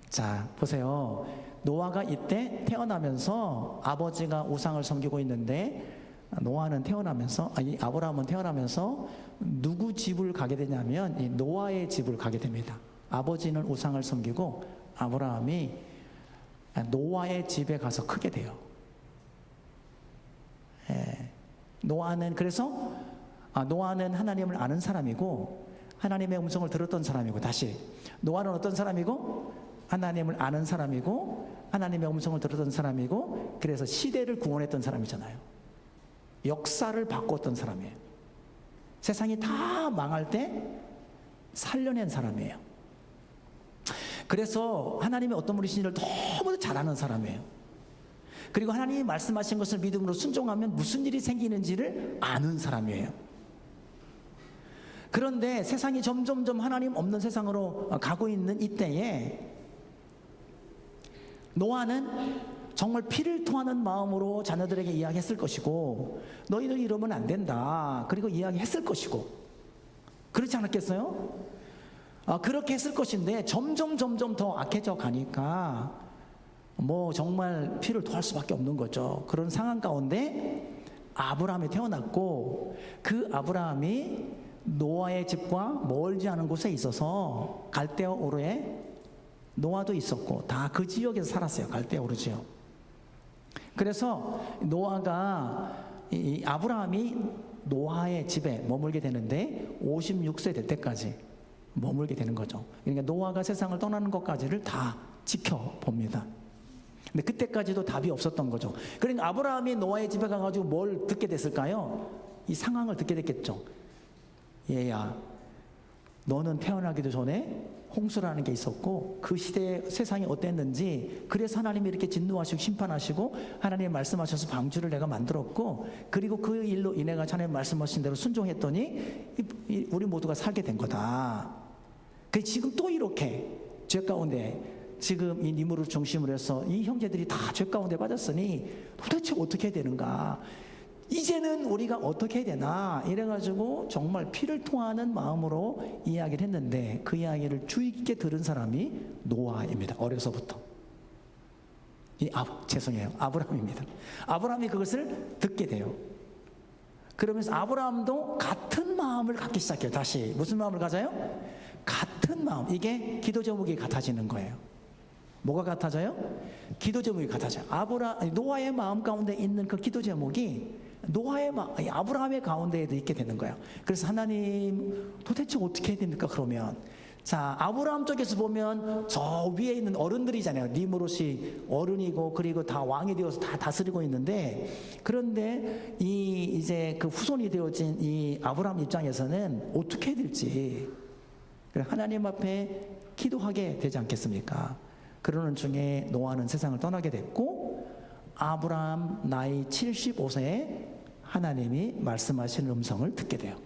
자, 보세요. 노아가 이때 태어나면서 아버지가 우상을 섬기고 있는데 노아는 태어나면서 이 아브라함은 태어나면서 누구 집을 가게 되냐면 이 노아의 집을 가게 됩니다. 아버지는 우상을 섬기고 아브라함이 노아의 집에 가서 크게 돼요. 노아는 그래서 노아는 하나님을 아는 사람이고 하나님의 음성을 들었던 사람이고, 다시 노아는 어떤 사람이고 하나님을 아는 사람이고 하나님의 음성을 들었던 사람이고, 그래서 시대를 구원했던 사람이잖아요. 역사를 바꿨던 사람이에요. 세상이 다 망할 때 살려낸 사람이에요. 그래서 하나님의 어떤 분이신지를 너무 잘 아는 사람이에요. 그리고 하나님이 말씀하신 것을 믿음으로 순종하면 무슨 일이 생기는지를 아는 사람이에요. 그런데 세상이 점점점 하나님 없는 세상으로 가고 있는 이때에 노아는 정말 피를 토하는 마음으로 자녀들에게 이야기했을 것이고, 너희들 이러면 안 된다, 그리고 이야기했을 것이고, 그렇지 않았겠어요? 그렇게 했을 것인데 점점 더 악해져 가니까 뭐 정말 피를 토할 수밖에 없는 거죠. 그런 상황 가운데 아브라함이 태어났고, 그 아브라함이 노아의 집과 멀지 않은 곳에 있어서 갈대아 우르에 노아도 있었고 다 그 지역에서 살았어요. 갈대아 우르 지역. 그래서 아브라함이 노아의 집에 머물게 되는데 56세 될 때까지 머물게 되는 거죠. 그러니까 노아가 세상을 떠나는 것까지를 다 지켜봅니다. 근데 그때까지도 답이 없었던 거죠. 그러니까 아브라함이 노아의 집에 가가지고 뭘 듣게 됐을까요? 이 상황을 듣게 됐겠죠. 얘야, 너는 태어나기도 전에 홍수라는 게 있었고 그 시대의 세상이 어땠는지, 그래서 하나님이 이렇게 진노하시고 심판하시고 하나님이 말씀하셔서 방주를 내가 만들었고, 그리고 그 일로 인해가 하나님 말씀하신 대로 순종했더니 우리 모두가 살게 된 거다. 그 지금 또 이렇게 죄 가운데, 지금 이 니무를 중심으로 해서 이 형제들이 다 죄 가운데 빠졌으니 도대체 어떻게 해야 되는가, 이제는 우리가 어떻게 해야 되나, 이래가지고 정말 피를 토하는 마음으로 이야기를 했는데, 그 이야기를 주의 깊게 들은 사람이 노아입니다. 어려서부터. 아브라함입니다. 아브라함이 그것을 듣게 돼요. 그러면서 아브라함도 같은 마음을 갖기 시작해요. 다시 무슨 마음을 가져요? 같은 마음. 이게 기도 제목이 같아지는 거예요. 뭐가 같아져요? 기도 제목이 같아져요. 노아의 마음 가운데 있는 그 기도 제목이 아브라함의 가운데에도 있게 되는 거예요. 그래서 하나님 도대체 어떻게 해야 됩니까? 그러면 자, 아브라함 쪽에서 보면 저 위에 있는 어른들이잖아요. 니므롯이 어른이고 그리고 다 왕이 되어서 다 다스리고 있는데, 그런데 이제 그 후손이 되어진 이 아브라함 입장에서는 어떻게 해야 될지 하나님 앞에 기도하게 되지 않겠습니까? 그러는 중에 노아는 세상을 떠나게 됐고, 아브라함 나이 75세에 하나님이 말씀하시는 음성을 듣게 돼요.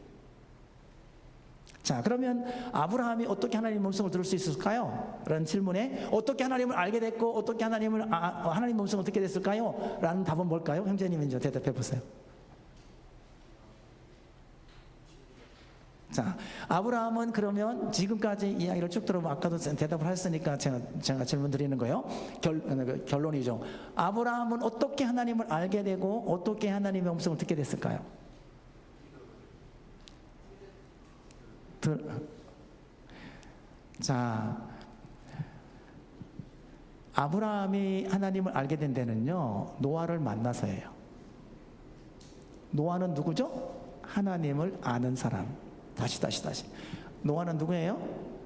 자, 그러면 아브라함이 어떻게 하나님의 음성을 들을 수 있을까요? 라는 질문에 어떻게 하나님을 알게 됐고 어떻게 하나님의 음성을 듣게 됐을까요? 라는 답은 뭘까요? 형제님 이제 대답해 보세요. 자, 아브라함은 그러면 지금까지 이야기를 쭉 들어보면, 아까도 대답을 했으니까 제가 질문 드리는 거예요. 결론이죠. 아브라함은 어떻게 하나님을 알게 되고 어떻게 하나님의 음성을 듣게 됐을까요? 자, 아브라함이 하나님을 알게 된 데는요, 노아를 만나서예요. 노아는 누구죠? 하나님을 아는 사람. 다시. 노아는 누구예요?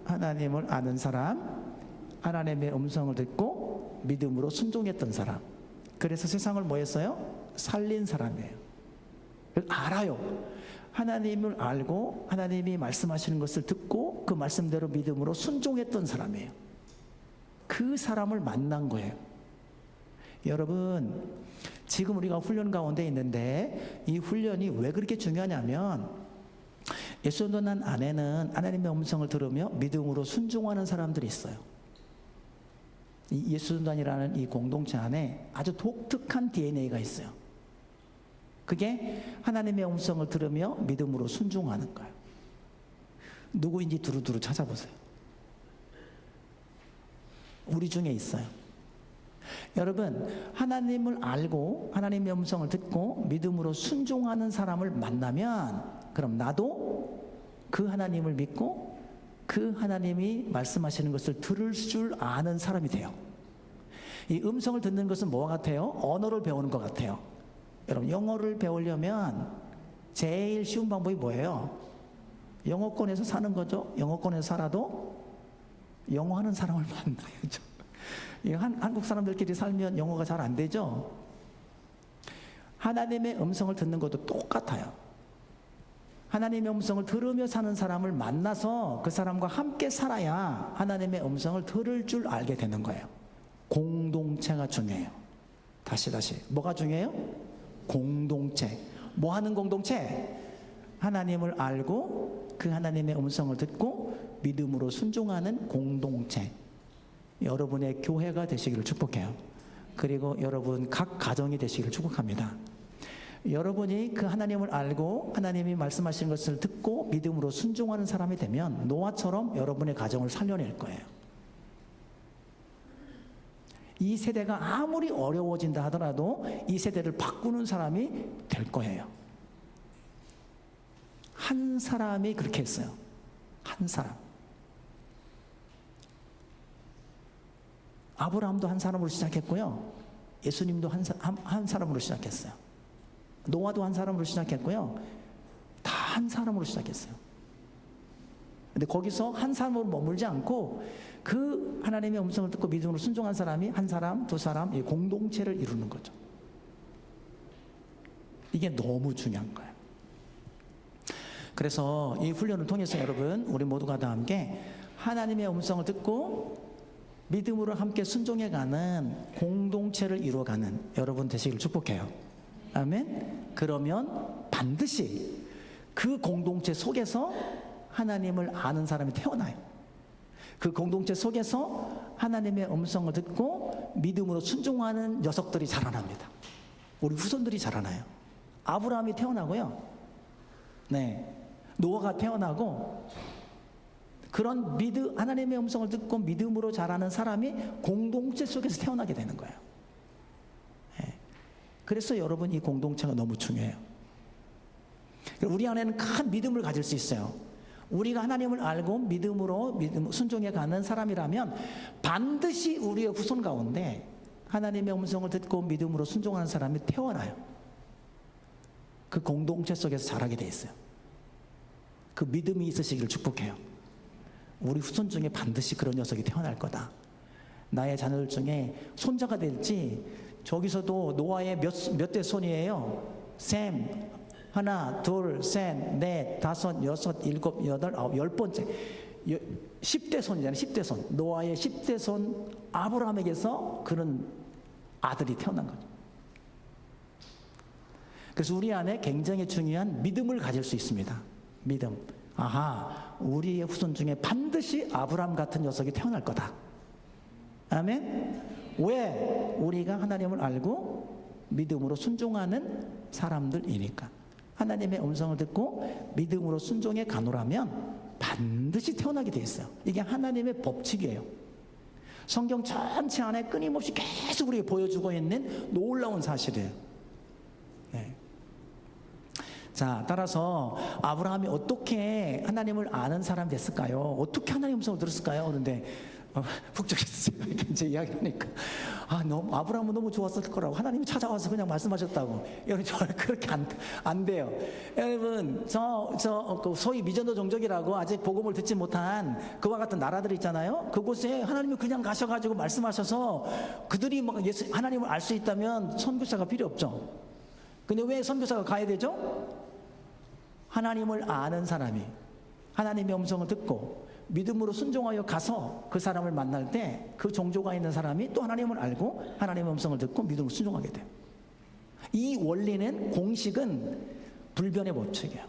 하나님을 아는 사람, 하나님의 음성을 듣고 믿음으로 순종했던 사람. 그래서 세상을 뭐 했어요? 살린 사람이에요. 알아요. 하나님을 알고 하나님이 말씀하시는 것을 듣고 그 말씀대로 믿음으로 순종했던 사람이에요. 그 사람을 만난 거예요. 여러분, 지금 우리가 훈련 가운데 있는데 이 훈련이 왜 그렇게 중요하냐면, 예수님의 안에는 하나님의 음성을 들으며 믿음으로 순종하는 사람들이 있어요. 이 예수단이라는 이 공동체 안에 아주 독특한 DNA가 있어요. 그게 하나님의 음성을 들으며 믿음으로 순종하는 거예요. 누구인지 두루두루 찾아보세요. 우리 중에 있어요. 여러분, 하나님을 알고 하나님의 음성을 듣고 믿음으로 순종하는 사람을 만나면 그럼 나도 그 하나님을 믿고 그 하나님이 말씀하시는 것을 들을 줄 아는 사람이 돼요. 이 음성을 듣는 것은 뭐와 같아요? 언어를 배우는 것 같아요. 여러분, 영어를 배우려면 제일 쉬운 방법이 뭐예요? 영어권에서 사는 거죠. 영어권에서 살아도 영어하는 사람을 만나야죠. 한국 사람들끼리 살면 영어가 잘 안 되죠. 하나님의 음성을 듣는 것도 똑같아요. 하나님의 음성을 들으며 사는 사람을 만나서 그 사람과 함께 살아야 하나님의 음성을 들을 줄 알게 되는 거예요. 공동체가 중요해요. 다시 뭐가 중요해요? 공동체. 뭐 하는 공동체? 하나님을 알고 그 하나님의 음성을 듣고 믿음으로 순종하는 공동체. 여러분의 교회가 되시기를 축복해요. 그리고 여러분 각 가정이 되시기를 축복합니다. 여러분이 그 하나님을 알고 하나님이 말씀하신 것을 듣고 믿음으로 순종하는 사람이 되면 노아처럼 여러분의 가정을 살려낼 거예요. 이 세대가 아무리 어려워진다 하더라도 이 세대를 바꾸는 사람이 될 거예요. 한 사람이 그렇게 했어요. 한 사람. 아브라함도 한 사람으로 시작했고요. 예수님도 한 사람으로 시작했어요. 노아도 한 사람으로 시작했고요. 다 한 사람으로 시작했어요. 근데 거기서 한 사람으로 머물지 않고 그 하나님의 음성을 듣고 믿음으로 순종한 사람이 한 사람, 두 사람, 이 공동체를 이루는 거죠. 이게 너무 중요한 거예요. 그래서 이 훈련을 통해서 여러분, 우리 모두가 다 함께 하나님의 음성을 듣고 믿음으로 함께 순종해가는 공동체를 이루어가는 여러분 되시기를 축복해요. 아멘. 그러면 반드시 그 공동체 속에서 하나님을 아는 사람이 태어나요. 그 공동체 속에서 하나님의 음성을 듣고 믿음으로 순종하는 녀석들이 자라납니다. 우리 후손들이 자라나요. 아브라함이 태어나고요. 네. 노아가 태어나고 그런 하나님의 음성을 듣고 믿음으로 자라는 사람이 공동체 속에서 태어나게 되는 거예요. 네. 그래서 여러분 이 공동체가 너무 중요해요. 우리 안에는 큰 믿음을 가질 수 있어요. 우리가 하나님을 알고 믿음으로 순종해 가는 사람이라면 반드시 우리의 후손 가운데 하나님의 음성을 듣고 믿음으로 순종하는 사람이 태어나요. 그 공동체 속에서 자라게 돼 있어요. 그 믿음이 있으시기를 축복해요. 우리 후손 중에 반드시 그런 녀석이 태어날 거다. 나의 자녀들 중에 손자가 될지, 저기서도 노아의 몇 대 손이에요? 셈, 하나, 둘, 셋, 넷, 다섯, 여섯, 일곱, 여덟, 아홉, 10번째. 10대 손이잖아요. 10대 손. 노아의 10대 손 아브라함에게서 그런 아들이 태어난 거죠. 그래서 우리 안에 굉장히 중요한 믿음을 가질 수 있습니다. 믿음. 아하, 우리의 후손 중에 반드시 아브라함 같은 녀석이 태어날 거다. 아멘? 왜? 우리가 하나님을 알고 믿음으로 순종하는 사람들이니까. 하나님의 음성을 듣고 믿음으로 순종해 가노라면 반드시 태어나게 돼 있어요. 이게 하나님의 법칙이에요. 성경 전체 안에 끊임없이 계속 우리에게 보여주고 있는 놀라운 사실이에요. 네. 자, 따라서 아브라함이 어떻게 하나님을 아는 사람이 됐을까요? 어떻게 하나님의 음성을 들었을까요? 그런데 북적했어요. 이제 이야기하니까 너무 아브라함은 너무 좋았을 거라고. 하나님이 찾아와서 그냥 말씀하셨다고. 여러분, 저는 그렇게 안 돼요. 여러분, 그 소위 미전도 종족이라고 아직 복음을 듣지 못한 그와 같은 나라들 있잖아요. 그곳에 하나님이 그냥 가셔가지고 말씀하셔서 그들이 하나님을 알 수 있다면 선교사가 필요 없죠. 근데 왜 선교사가 가야 되죠? 하나님을 아는 사람이 하나님의 음성을 듣고 믿음으로 순종하여 가서 그 사람을 만날 때 그 종교가 있는 사람이 또 하나님을 알고 하나님의 음성을 듣고 믿음으로 순종하게 돼요. 이 원리는, 공식은 불변의 법칙이에요.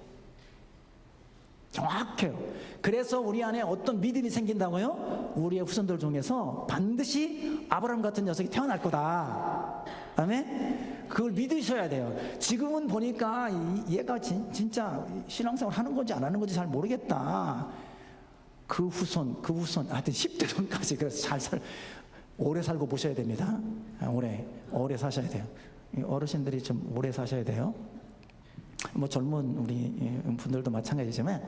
정확해요. 그래서 우리 안에 어떤 믿음이 생긴다고요? 우리의 후손들 중에서 반드시 아브라함 같은 녀석이 태어날 거다. 아멘? 그걸 믿으셔야 돼요. 지금은 보니까 얘가 진짜 신앙생활 하는 건지 안 하는 건지 잘 모르겠다. 그 후손, 하여튼 10대 손까지 그래서 오래 살고 보셔야 됩니다. 오래 사셔야 돼요. 어르신들이 좀 오래 사셔야 돼요. 뭐 젊은 우리 분들도 마찬가지지만,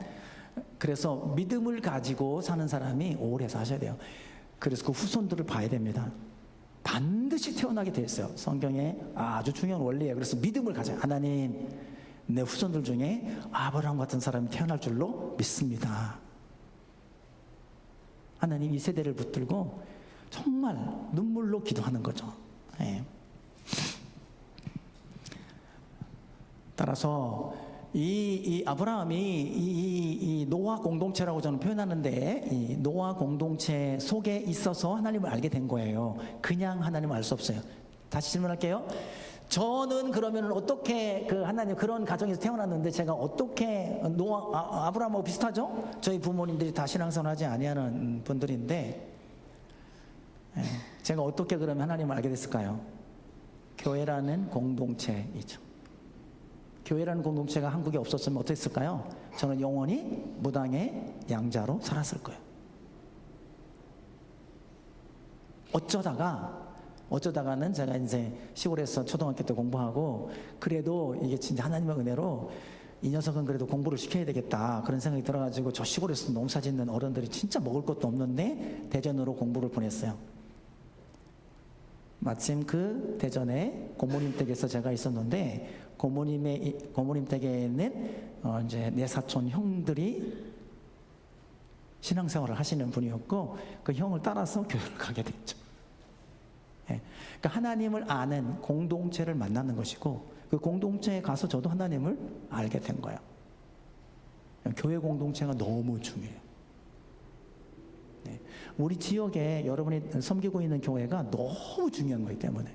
그래서 믿음을 가지고 사는 사람이 오래 사셔야 돼요. 그래서 그 후손들을 봐야 됩니다. 반드시 태어나게 돼 있어요. 성경에 아주 중요한 원리예요. 그래서 믿음을 가져요. 하나님, 내 후손들 중에 아브라함 같은 사람이 태어날 줄로 믿습니다. 하나님, 이 세대를 붙들고 정말 눈물로 기도하는 거죠. 예. 따라서 이 아브라함이 이 노아 공동체라고 저는 표현하는데, 이 노아 공동체 속에 있어서 하나님을 알게 된 거예요. 그냥 하나님을 알 수 없어요. 다시 질문할게요. 저는 그러면 어떻게 그 하나님 그런 가정에서 태어났는데 제가 어떻게 아브라함하고 비슷하죠? 저희 부모님들이 다 신앙생활하지 아니하는 분들인데, 제가 어떻게 그러면 하나님을 알게 됐을까요? 교회라는 공동체이죠. 교회라는 공동체가 한국에 없었으면 어땠을까요? 저는 영원히 무당의 양자로 살았을 거예요. 어쩌다가는 제가 이제 시골에서 초등학교 때 공부하고, 그래도 이게 진짜 하나님의 은혜로 이 녀석은 그래도 공부를 시켜야 되겠다 그런 생각이 들어가지고, 저 시골에서 농사 짓는 어른들이 진짜 먹을 것도 없는데 대전으로 공부를 보냈어요. 마침 그 대전에 고모님 댁에서 제가 있었는데, 고모님 댁에는 이제 내 사촌 형들이 신앙생활을 하시는 분이었고, 그 형을 따라서 교회를 가게 됐죠. 예. 그러니까 하나님을 아는 공동체를 만나는 것이고, 그 공동체에 가서 저도 하나님을 알게 된 거예요. 교회 공동체가 너무 중요해요. 네. 우리 지역에 여러분이 섬기고 있는 교회가 너무 중요한 거기 때문에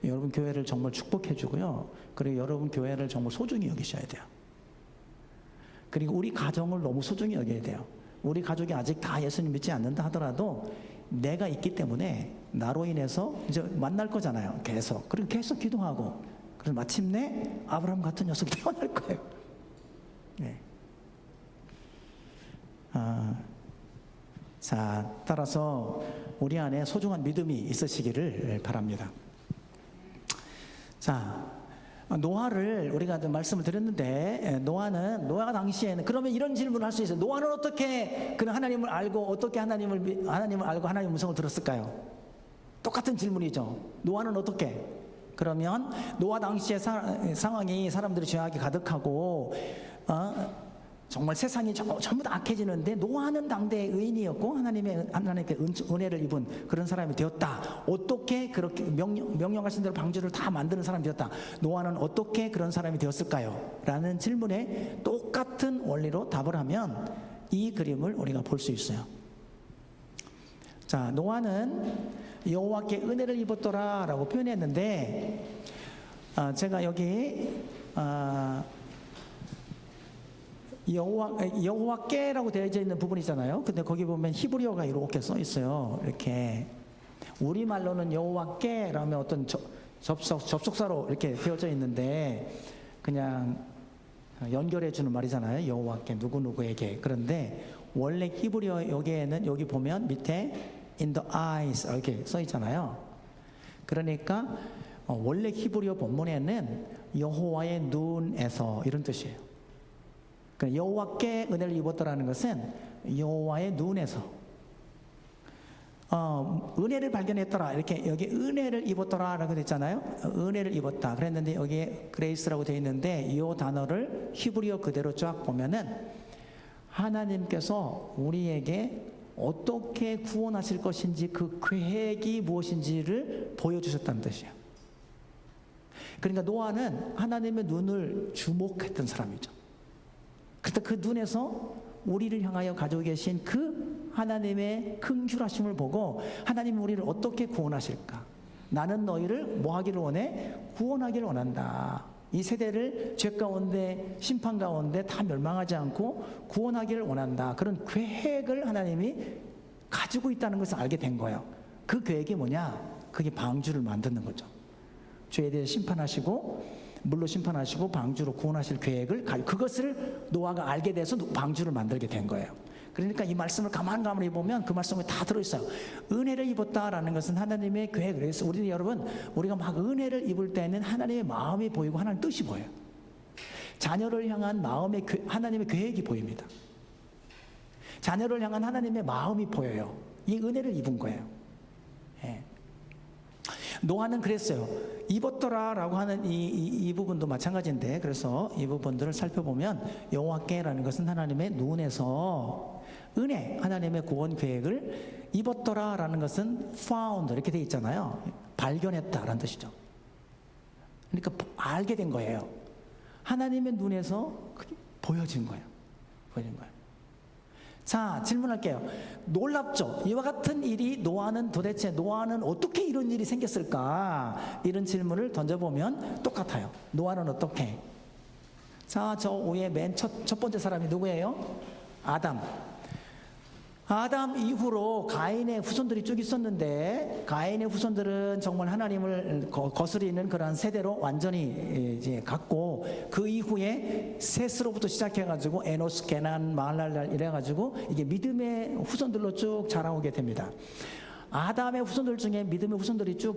여러분 교회를 정말 축복해 주고요. 그리고 여러분 교회를 정말 소중히 여기셔야 돼요. 그리고 우리 가정을 너무 소중히 여겨야 돼요. 우리 가족이 아직 다 예수님 믿지 않는다 하더라도 내가 있기 때문에 나로 인해서 이제 만날 거잖아요. 계속. 그리고 계속 기도하고, 그래서 마침내 아브라함 같은 녀석이 태어날 거예요. 네. 자, 따라서 우리 안에 소중한 믿음이 있으시기를 바랍니다. 자, 노아를 우리가 말씀을 드렸는데, 노아가 당시에는, 그러면 이런 질문을 할 수 있어요. 노아는 어떻게 그런 하나님을 알고, 어떻게 하나님을 알고 하나님의 음성을 들었을까요? 똑같은 질문이죠. 노아는 어떻게? 그러면 노아 당시의 상황이 사람들이 죄악이 가득하고 정말 세상이 전부 다 악해지는데, 노아는 당대의 의인이었고 하나님께 은혜를 입은 그런 사람이 되었다. 어떻게 그렇게 명령하신 대로 방주를 다 만드는 사람이 되었다. 노아는 어떻게 그런 사람이 되었을까요? 라는 질문에 똑같은 원리로 답을 하면 이 그림을 우리가 볼 수 있어요. 자, 노아는 여호와께 은혜를 입었더라 라고 표현했는데, 제가 여기 여호와께라고 되어져 있는 부분이 있잖아요. 근데 거기 보면 히브리어가 이렇게 써 있어요. 이렇게 우리말로는 여호와께라면 어떤 접속사로 이렇게 되어져 있는데, 그냥 연결해 주는 말이잖아요. 여호와께, 누구누구에게. 그런데 원래 히브리어 여기에는, 여기 보면 밑에 in the eyes 이렇게 써 있잖아요. 그러니까 원래 히브리어 본문에는 여호와의 눈에서 이런 뜻이에요. 그러니까 여호와께 은혜를 입었더라는 것은 여호와의 눈에서 은혜를 발견했더라, 이렇게 여기 은혜를 입었더라라고 됐잖아요. 은혜를 입었다 그랬는데, 여기에 그레이스라고 되어 있는데, 이 단어를 히브리어 그대로 쫙 보면은 하나님께서 우리에게 어떻게 구원하실 것인지, 그 계획이 무엇인지를 보여주셨다는 뜻이에요. 그러니까 노아는 하나님의 눈을 주목했던 사람이죠. 그때 그 눈에서 우리를 향하여 가지고 계신 그 하나님의 긍휼하심을 보고, 하나님이 우리를 어떻게 구원하실까? 나는 너희를 뭐 하기를 원해? 구원하기를 원한다. 이 세대를 죄 가운데, 심판 가운데 다 멸망하지 않고 구원하기를 원한다. 그런 계획을 하나님이 가지고 있다는 것을 알게 된 거예요. 그 계획이 뭐냐? 그게 방주를 만드는 거죠. 죄에 대해 심판하시고, 물로 심판하시고 방주로 구원하실 계획을, 그것을 노아가 알게 돼서 방주를 만들게 된 거예요. 그러니까 이 말씀을 가만히 보면 그 말씀에 다 들어있어요. 은혜를 입었다라는 것은 하나님의 계획을. 그래서 우리 여러분, 우리가 막 은혜를 입을 때는 하나님의 마음이 보이고 하나님 뜻이 보여요. 자녀를 향한 마음의 하나님의 계획이 보입니다. 자녀를 향한 하나님의 마음이 보여요. 이 은혜를 입은 거예요. 예. 노아는 그랬어요. 입었더라라고 하는 이 부분도 마찬가지인데, 그래서 이 부분들을 살펴보면 여호와께라는 것은 하나님의 눈에서 은혜, 하나님의 구원 계획을 입었더라라는 것은 found 이렇게 돼 있잖아요. 발견했다라는 뜻이죠. 그러니까 알게 된 거예요. 하나님의 눈에서 그게 보여진 거예요. 보여진 거예요. 자, 질문할게요. 놀랍죠? 이와 같은 일이 노아는 어떻게 이런 일이 생겼을까? 이런 질문을 던져보면 똑같아요. 노아는 어떻게? 자, 저 위에 맨 첫 번째 사람이 누구예요? 아담. 아담 이후로 가인의 후손들이 쭉 있었는데, 가인의 후손들은 정말 하나님을 거스리는 그러한 세대로 완전히 이제 갔고, 그 이후에 셋으로부터 시작해가지고 에노스, 게난, 마할랄 이래가지고 이게 믿음의 후손들로 쭉 자라오게 됩니다. 아담의 후손들 중에 믿음의 후손들이 쭉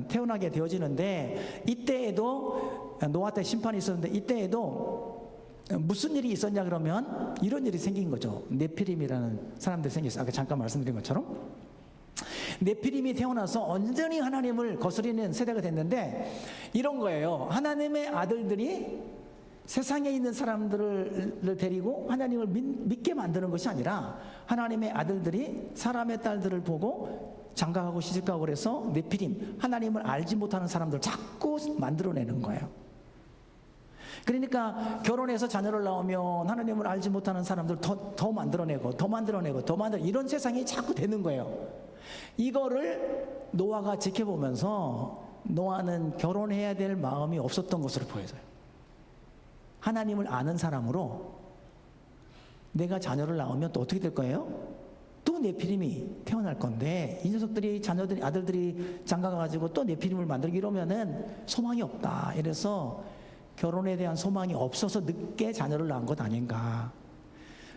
태어나게 되어지는데, 이때에도 노아 때 심판이 있었는데, 이때에도 무슨 일이 있었냐 그러면 이런 일이 생긴 거죠. 네피림이라는 사람들이 생겼어요. 아까 잠깐 말씀드린 것처럼 네피림이 태어나서 온전히 하나님을 거스리는 세대가 됐는데, 이런 거예요. 하나님의 아들들이 세상에 있는 사람들을 데리고 하나님을 믿게 만드는 것이 아니라, 하나님의 아들들이 사람의 딸들을 보고 장가가고 시집가고 그래서 네피림, 하나님을 알지 못하는 사람들 자꾸 만들어내는 거예요. 그러니까 결혼해서 자녀를 낳으면 하나님을 알지 못하는 사람들 더 만들어내고 이런 세상이 자꾸 되는 거예요. 이거를 노아가 지켜보면서 노아는 결혼해야 될 마음이 없었던 것으로 보여져요. 하나님을 아는 사람으로 내가 자녀를 낳으면 또 어떻게 될 거예요? 또 네피림이 태어날 건데, 이 녀석들이 아들들이 장가가가지고 또 네피림을 만들기 이러면은 소망이 없다. 이래서 결혼에 대한 소망이 없어서 늦게 자녀를 낳은 것 아닌가.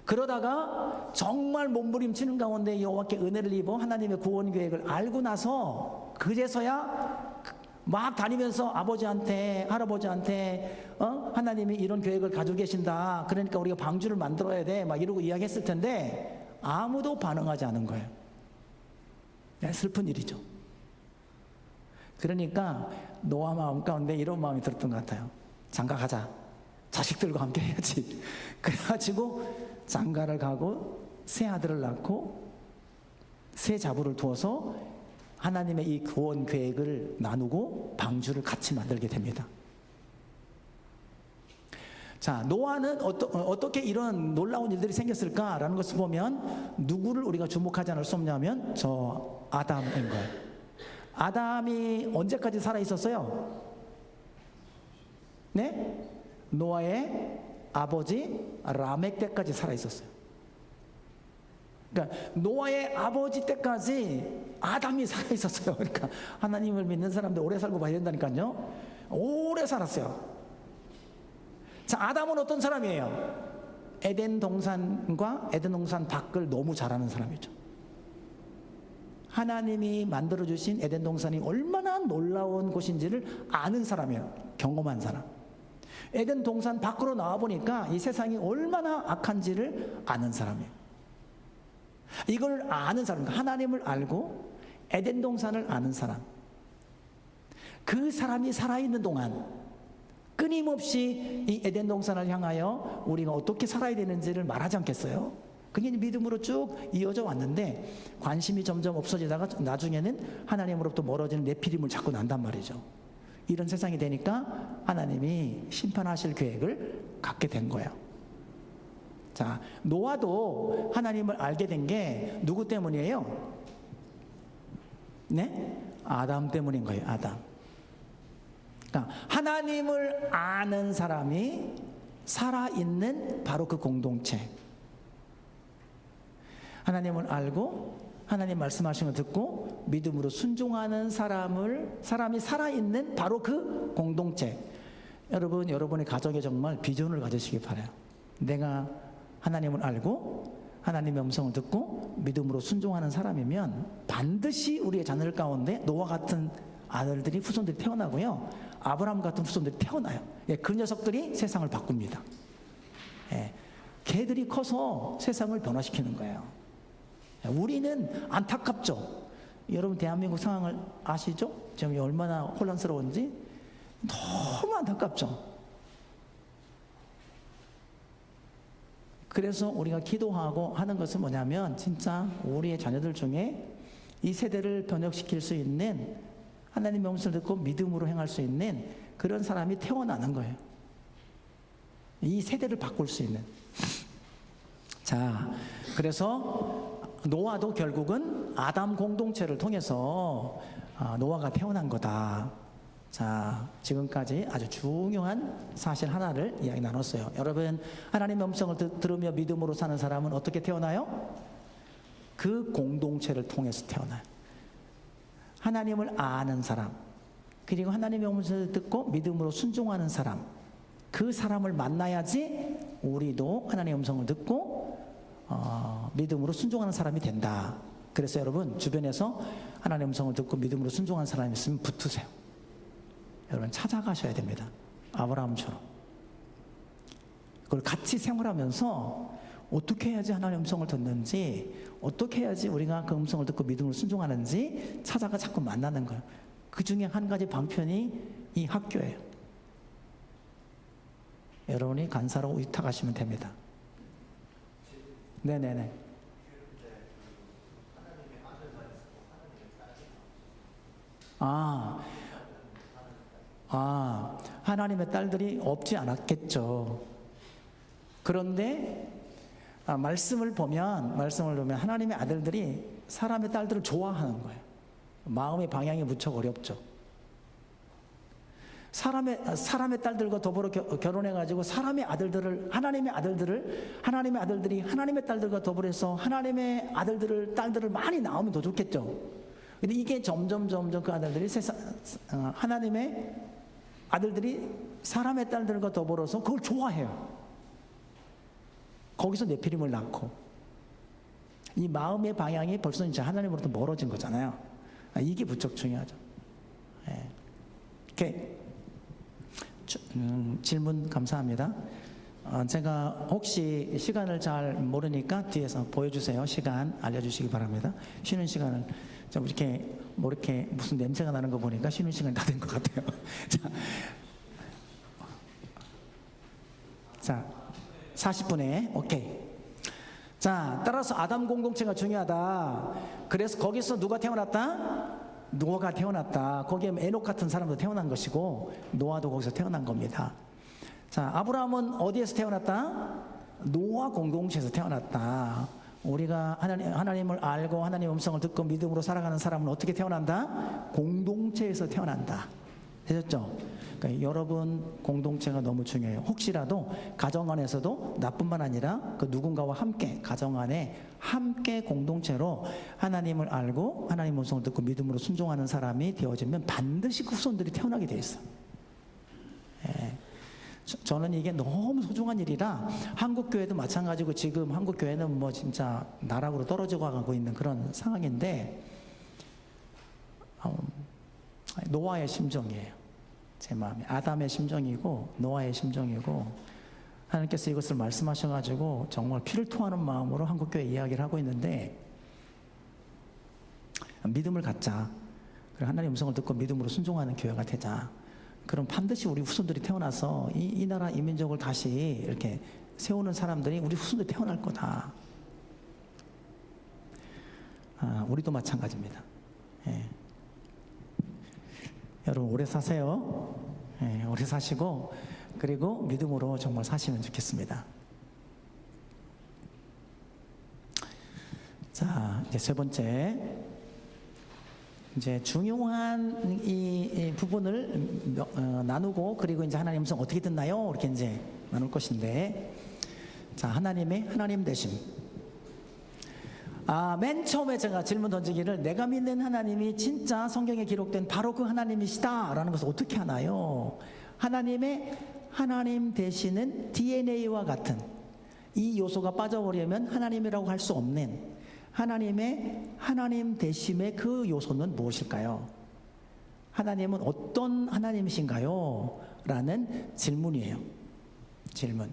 그러다가 정말 몸부림치는 가운데 여호와께 은혜를 입어 하나님의 구원 계획을 알고 나서 그제서야 막 다니면서 아버지한테 할아버지한테 하나님이 이런 계획을 가지고 계신다, 그러니까 우리가 방주를 만들어야 돼 막 이러고 이야기했을 텐데 아무도 반응하지 않은 거예요. 슬픈 일이죠. 그러니까 노아 마음 가운데 이런 마음이 들었던 것 같아요. 장가 가자. 자식들과 함께 해야지. 그래가지고 장가를 가고 새 아들을 낳고 새 자부를 두어서 하나님의 이 구원 계획을 나누고 방주를 같이 만들게 됩니다. 자, 노아는 어떻게 이런 놀라운 일들이 생겼을까라는 것을 보면 누구를 우리가 주목하지 않을 수 없냐면 저 아담인 거예요. 아담이 언제까지 살아 있었어요? 네? 노아의 아버지 라멕 때까지 살아 있었어요. 그러니까 노아의 아버지 때까지 아담이 살아 있었어요. 그러니까 하나님을 믿는 사람들 오래 살고 봐야 된다니까요. 오래 살았어요. 자, 아담은 어떤 사람이에요? 에덴 동산과 에덴 동산 밖을 너무 잘 아는 사람이죠. 하나님이 만들어주신 에덴 동산이 얼마나 놀라운 곳인지를 아는 사람이에요. 경험한 사람. 에덴 동산 밖으로 나와보니까 이 세상이 얼마나 악한지를 아는 사람이에요. 이걸 아는 사람, 하나님을 알고 에덴 동산을 아는 사람. 그 사람이 살아있는 동안 끊임없이 이 에덴 동산을 향하여 우리가 어떻게 살아야 되는지를 말하지 않겠어요? 그게 믿음으로 쭉 이어져 왔는데 관심이 점점 없어지다가 나중에는 하나님으로부터 멀어지는 네피림을 자꾸 난단 말이죠. 이런 세상이 되니까 하나님이 심판하실 계획을 갖게 된 거예요. 자, 노아도 하나님을 알게 된 게 누구 때문이에요? 네? 아담 때문인 거예요. 아담. 그러니까 하나님을 아는 사람이 살아있는 바로 그 공동체. 하나님을 알고 하나님 말씀하신 걸 듣고 믿음으로 순종하는 사람이 살아있는 바로 그 공동체. 여러분의 가정에 정말 비전을 가지시기 바라요. 내가 하나님을 알고 하나님의 음성을 듣고 믿음으로 순종하는 사람이면 반드시 우리의 자녀들 가운데 노아 같은 아들들이 후손들이 태어나고요, 아브라함 같은 후손들이 태어나요. 예, 그 녀석들이 세상을 바꿉니다. 예, 걔들이 커서 세상을 변화시키는 거예요. 예, 우리는 안타깝죠. 여러분 대한민국 상황을 아시죠? 지금 얼마나 혼란스러운지 너무 안타깝죠. 그래서 우리가 기도하고 하는 것은 뭐냐면 진짜 우리의 자녀들 중에 이 세대를 변혁시킬 수 있는, 하나님의 음성을 듣고 믿음으로 행할 수 있는 그런 사람이 태어나는 거예요. 이 세대를 바꿀 수 있는. 자, 그래서 노아도 결국은 아담 공동체를 통해서 노아가 태어난 거다. 자, 지금까지 아주 중요한 사실 하나를 이야기 나눴어요. 여러분, 하나님의 음성을 들으며 믿음으로 사는 사람은 어떻게 태어나요? 그 공동체를 통해서 태어나요. 하나님을 아는 사람, 그리고 하나님의 음성을 듣고 믿음으로 순종하는 사람, 그 사람을 만나야지 우리도 하나님의 음성을 듣고 믿음으로 순종하는 사람이 된다. 그래서 여러분 주변에서 하나님의 음성을 듣고 믿음으로 순종하는 사람이 있으면 붙으세요. 여러분 찾아가셔야 됩니다. 아브라함처럼. 그걸 같이 생활하면서 어떻게 해야지 하나님의 음성을 듣는지, 어떻게 해야지 우리가 그 음성을 듣고 믿음으로 순종하는지 찾아가 자꾸 만나는 거예요. 그 중에 한 가지 방편이 이 학교예요. 여러분이 간사로 위탁하시면 됩니다. 네네네. 하나님의 딸들이 없지 않았겠죠. 그런데 말씀을 보면 하나님의 아들들이 사람의 딸들을 좋아하는 거예요. 마음의 방향이 무척 어렵죠. 사람의 딸들과 더불어 결혼해가지고 하나님의 아들들이 하나님의 딸들과 더불어서 하나님의 딸들을 많이 낳으면 더 좋겠죠. 근데 이게 점점 그 아들들이 하나님의 아들들이 사람의 딸들과 더불어서 그걸 좋아해요. 거기서 네피림을 낳고, 이 마음의 방향이 벌써 이제 하나님으로부터 멀어진 거잖아요. 이게 무척 중요하죠. 예. 이렇게 질문 감사합니다. 제가 혹시 시간을 잘 모르니까 뒤에서 보여주세요. 시간 알려주시기 바랍니다. 쉬는 시간을 좀 이렇게 무슨 냄새가 나는 거 보니까 쉬는 시간이 다 된 것 같아요. 자, 40분에 오케이. 자, 따라서 아담 공동체가 중요하다. 그래서 거기서 누가 태어났다? 노아가 태어났다. 거기에 에녹 같은 사람도 태어난 것이고 노아도 거기서 태어난 겁니다. 자, 아브라함은 어디에서 태어났다? 노아 공동체에서 태어났다. 우리가 하나님을 알고 하나님의 음성을 듣고 믿음으로 살아가는 사람은 어떻게 태어난다? 공동체에서 태어난다. 되셨죠? 그러니까 여러분 공동체가 너무 중요해요. 혹시라도 가정 안에서도 나뿐만 아니라 그 누군가와 함께 가정 안에 함께 공동체로 하나님을 알고 하나님의 음성을 듣고 믿음으로 순종하는 사람이 되어지면 반드시 그 후손들이 태어나게 돼 있어요. 예. 저는 이게 너무 소중한 일이라 한국교회도 마찬가지고, 지금 한국교회는 뭐 진짜 나락으로 떨어져 가고 있는 그런 상황인데, 노아의 심정이에요. 제 마음이 아담의 심정이고 노아의 심정이고, 하나님께서 이것을 말씀하셔가지고 정말 피를 토하는 마음으로 한국교회 이야기를 하고 있는데, 믿음을 갖자. 그리고 하나님의 음성을 듣고 믿음으로 순종하는 교회가 되자. 그럼 반드시 우리 후손들이 태어나서 이 나라 이 민족을 다시 이렇게 세우는 사람들이 우리 후손들이 태어날 거다. 우리도 마찬가지입니다. 예. 여러분 오래 사세요. 예, 오래 사시고 그리고 믿음으로 정말 사시면 좋겠습니다. 자, 이제 세 번째, 이제 중요한 이 부분을 나누고, 그리고 이제 하나님 음성 어떻게 듣나요? 이렇게 이제 나눌 것인데, 자, 하나님 되심. 맨 처음에 제가 질문 던지기를, 내가 믿는 하나님이 진짜 성경에 기록된 바로 그 하나님이시다라는 것을 어떻게 하나요? 하나님 되시는 DNA와 같은, 이 요소가 빠져버리면 하나님이라고 할 수 없는 하나님의 하나님 되심의 그 요소는 무엇일까요? 하나님은 어떤 하나님이신가요? 라는 질문이에요. 질문.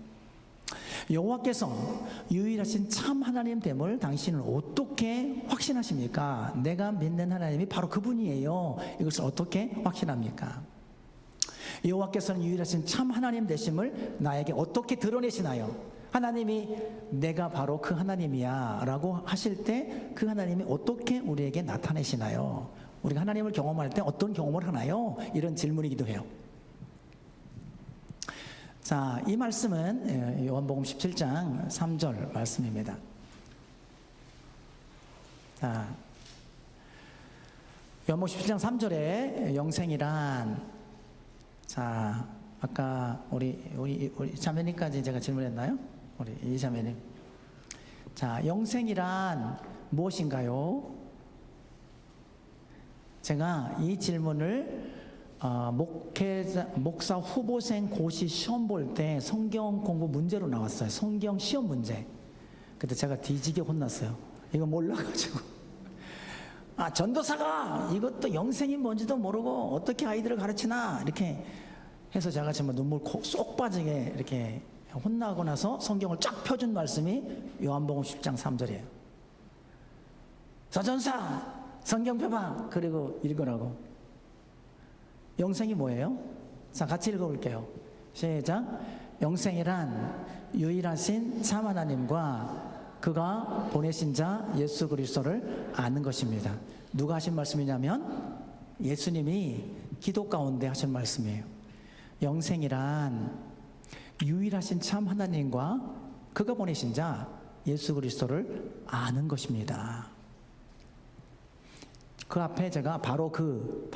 여호와께서 유일하신 참 하나님 됨을 당신은 어떻게 확신하십니까? 내가 믿는 하나님이 바로 그분이에요. 이것을 어떻게 확신합니까? 여호와께서는 유일하신 참 하나님 되심을 나에게 어떻게 드러내시나요? 하나님이 내가 바로 그 하나님이야 라고 하실 때 그 하나님이 어떻게 우리에게 나타내시나요? 우리가 하나님을 경험할 때 어떤 경험을 하나요? 이런 질문이기도 해요. 자, 이 말씀은 요한복음 17장 3절 말씀입니다. 자, 요한복음 17장 3절에 영생이란, 자, 아까 우리 자매님까지 제가 질문했나요? 우리 이 자매님. 자, 영생이란 무엇인가요? 제가 이 질문을 목사 후보생 고시 시험 볼 때 성경 공부 문제로 나왔어요. 성경 시험 문제. 그때 제가 뒤지게 혼났어요. 이거 몰라가지고. 전도사가 이것도 영생이 뭔지도 모르고 어떻게 아이들을 가르치나 이렇게 해서 제가 정말 눈물 쏙 빠지게 이렇게 혼나고 나서 성경을 쫙 펴준 말씀이 요한복음 10장 3절이에요. 서전사 성경 펴봐. 그리고 읽으라고. 영생이 뭐예요? 자, 같이 읽어볼게요. 시작. 영생이란 유일하신 참 하나님과 그가 보내신 자 예수 그리스도를 아는 것입니다. 누가 하신 말씀이냐면 예수님이 기도 가운데 하신 말씀이에요. 영생이란 유일하신 참 하나님과 그가 보내신 자 예수 그리스도를 아는 것입니다. 그 앞에 제가 바로 그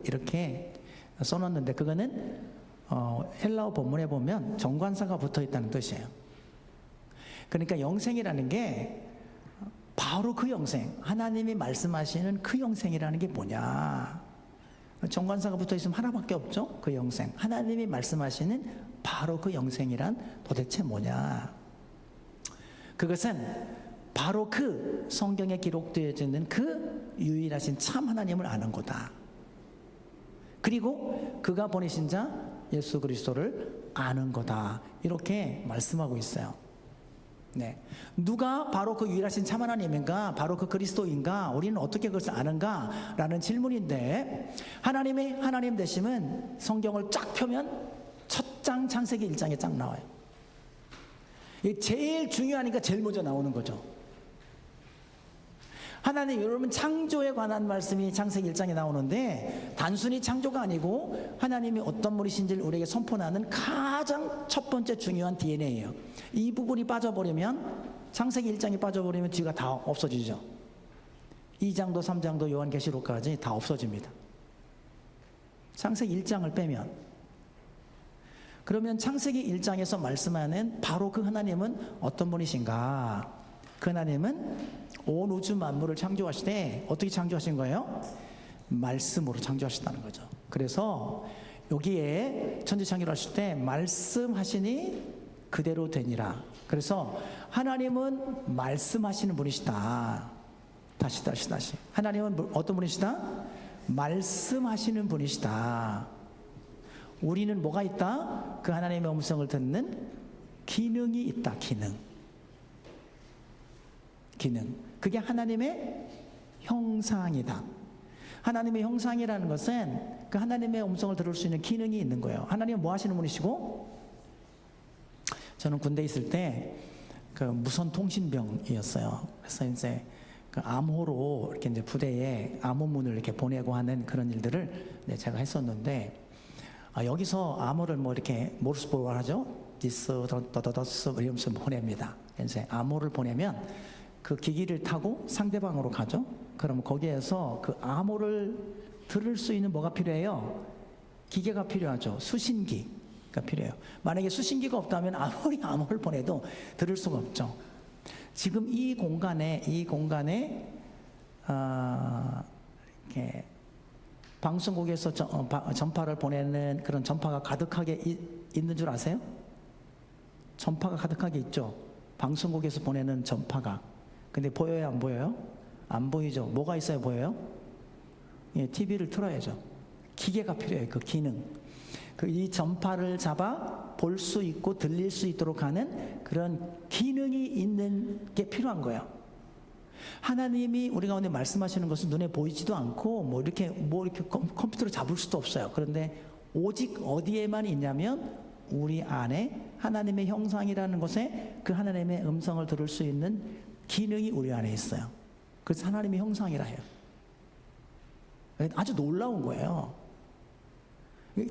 이렇게 써놨는데 그거는 헬라어 본문에 보면 정관사가 붙어 있다는 뜻이에요. 그러니까 영생이라는 게 바로 그 영생, 하나님이 말씀하시는 그 영생이라는 게 뭐냐? 정관사가 붙어 있으면 하나밖에 없죠. 그 영생, 하나님이 말씀하시는 바로 그 영생이란 도대체 뭐냐? 그것은 바로 그 성경에 기록되어져 있는 그 유일하신 참 하나님을 아는 거다. 그리고 그가 보내신 자 예수 그리스도를 아는 거다. 이렇게 말씀하고 있어요. 네. 누가 바로 그 유일하신 참 하나님인가? 바로 그 그리스도인가? 우리는 어떻게 그것을 아는가? 라는 질문인데 하나님의 하나님 되심은 성경을 쫙 펴면 첫 장 창세기 1장에 쫙 나와요. 이게 제일 중요하니까 제일 먼저 나오는 거죠. 하나님, 여러분 창조에 관한 말씀이 창세기 1장에 나오는데 단순히 창조가 아니고 하나님이 어떤 분이신지를 우리에게 선포하는 가장 첫 번째 중요한 DNA예요. 이 부분이 빠져버리면 창세기 1장이 빠져버리면 뒤가 다 없어지죠. 2장도 3장도 요한계시록까지 다 없어집니다. 창세기 1장을 빼면. 그러면 창세기 1장에서 말씀하는 바로 그 하나님은 어떤 분이신가? 그 하나님은 온 우주 만물을 창조하시되 어떻게 창조하신 거예요? 말씀으로 창조하셨다는 거죠. 그래서 여기에 천지창조를 하실 때 말씀하시니 그대로 되니라. 그래서 하나님은 말씀하시는 분이시다. 다시. 하나님은 어떤 분이시다? 말씀하시는 분이시다. 우리는 뭐가 있다? 그 하나님의 음성을 듣는 기능이 있다. 기능. 그게 하나님의 형상이다. 하나님의 형상이라는 것은 그 하나님의 음성을 들을 수 있는 기능이 있는 거예요. 하나님은 뭐 하시는 분이시고? 저는 군대에 있을 때 그 무선 통신병이었어요. 그래서 이제 그 암호로 이렇게 이제 부대에 암호문을 이렇게 보내고 하는 그런 일들을 제가 했었는데 여기서 암호를 뭐 이렇게 모르스보로 하죠. 디스 더더더스 이러면서 보냅니다. 이제 암호를 보내면 그 기기를 타고 상대방으로 가죠. 그럼 거기에서 그 암호를 들을 수 있는 뭐가 필요해요? 기계가 필요하죠. 수신기가 필요해요. 만약에 수신기가 없다면 아무리 암호를 보내도 들을 수가 없죠. 지금 이 공간에 이렇게 방송국에서 전파를 보내는 그런 전파가 가득하게 있는 줄 아세요? 전파가 가득하게 있죠. 방송국에서 보내는 전파가. 근데 보여요, 안 보여요? 안 보이죠. 뭐가 있어야 보여요? 예, TV를 틀어야죠. 기계가 필요해요. 그 기능. 이 전파를 잡아 볼 수 있고 들릴 수 있도록 하는 그런 기능이 있는 게 필요한 거예요. 하나님이 우리 가운데 말씀하시는 것은 눈에 보이지도 않고 뭐 이렇게 컴퓨터로 잡을 수도 없어요. 그런데 오직 어디에만 있냐면 우리 안에 하나님의 형상이라는 것에 그 하나님의 음성을 들을 수 있는 기능이 우리 안에 있어요. 그래서 하나님의 형상이라 해요. 아주 놀라운 거예요.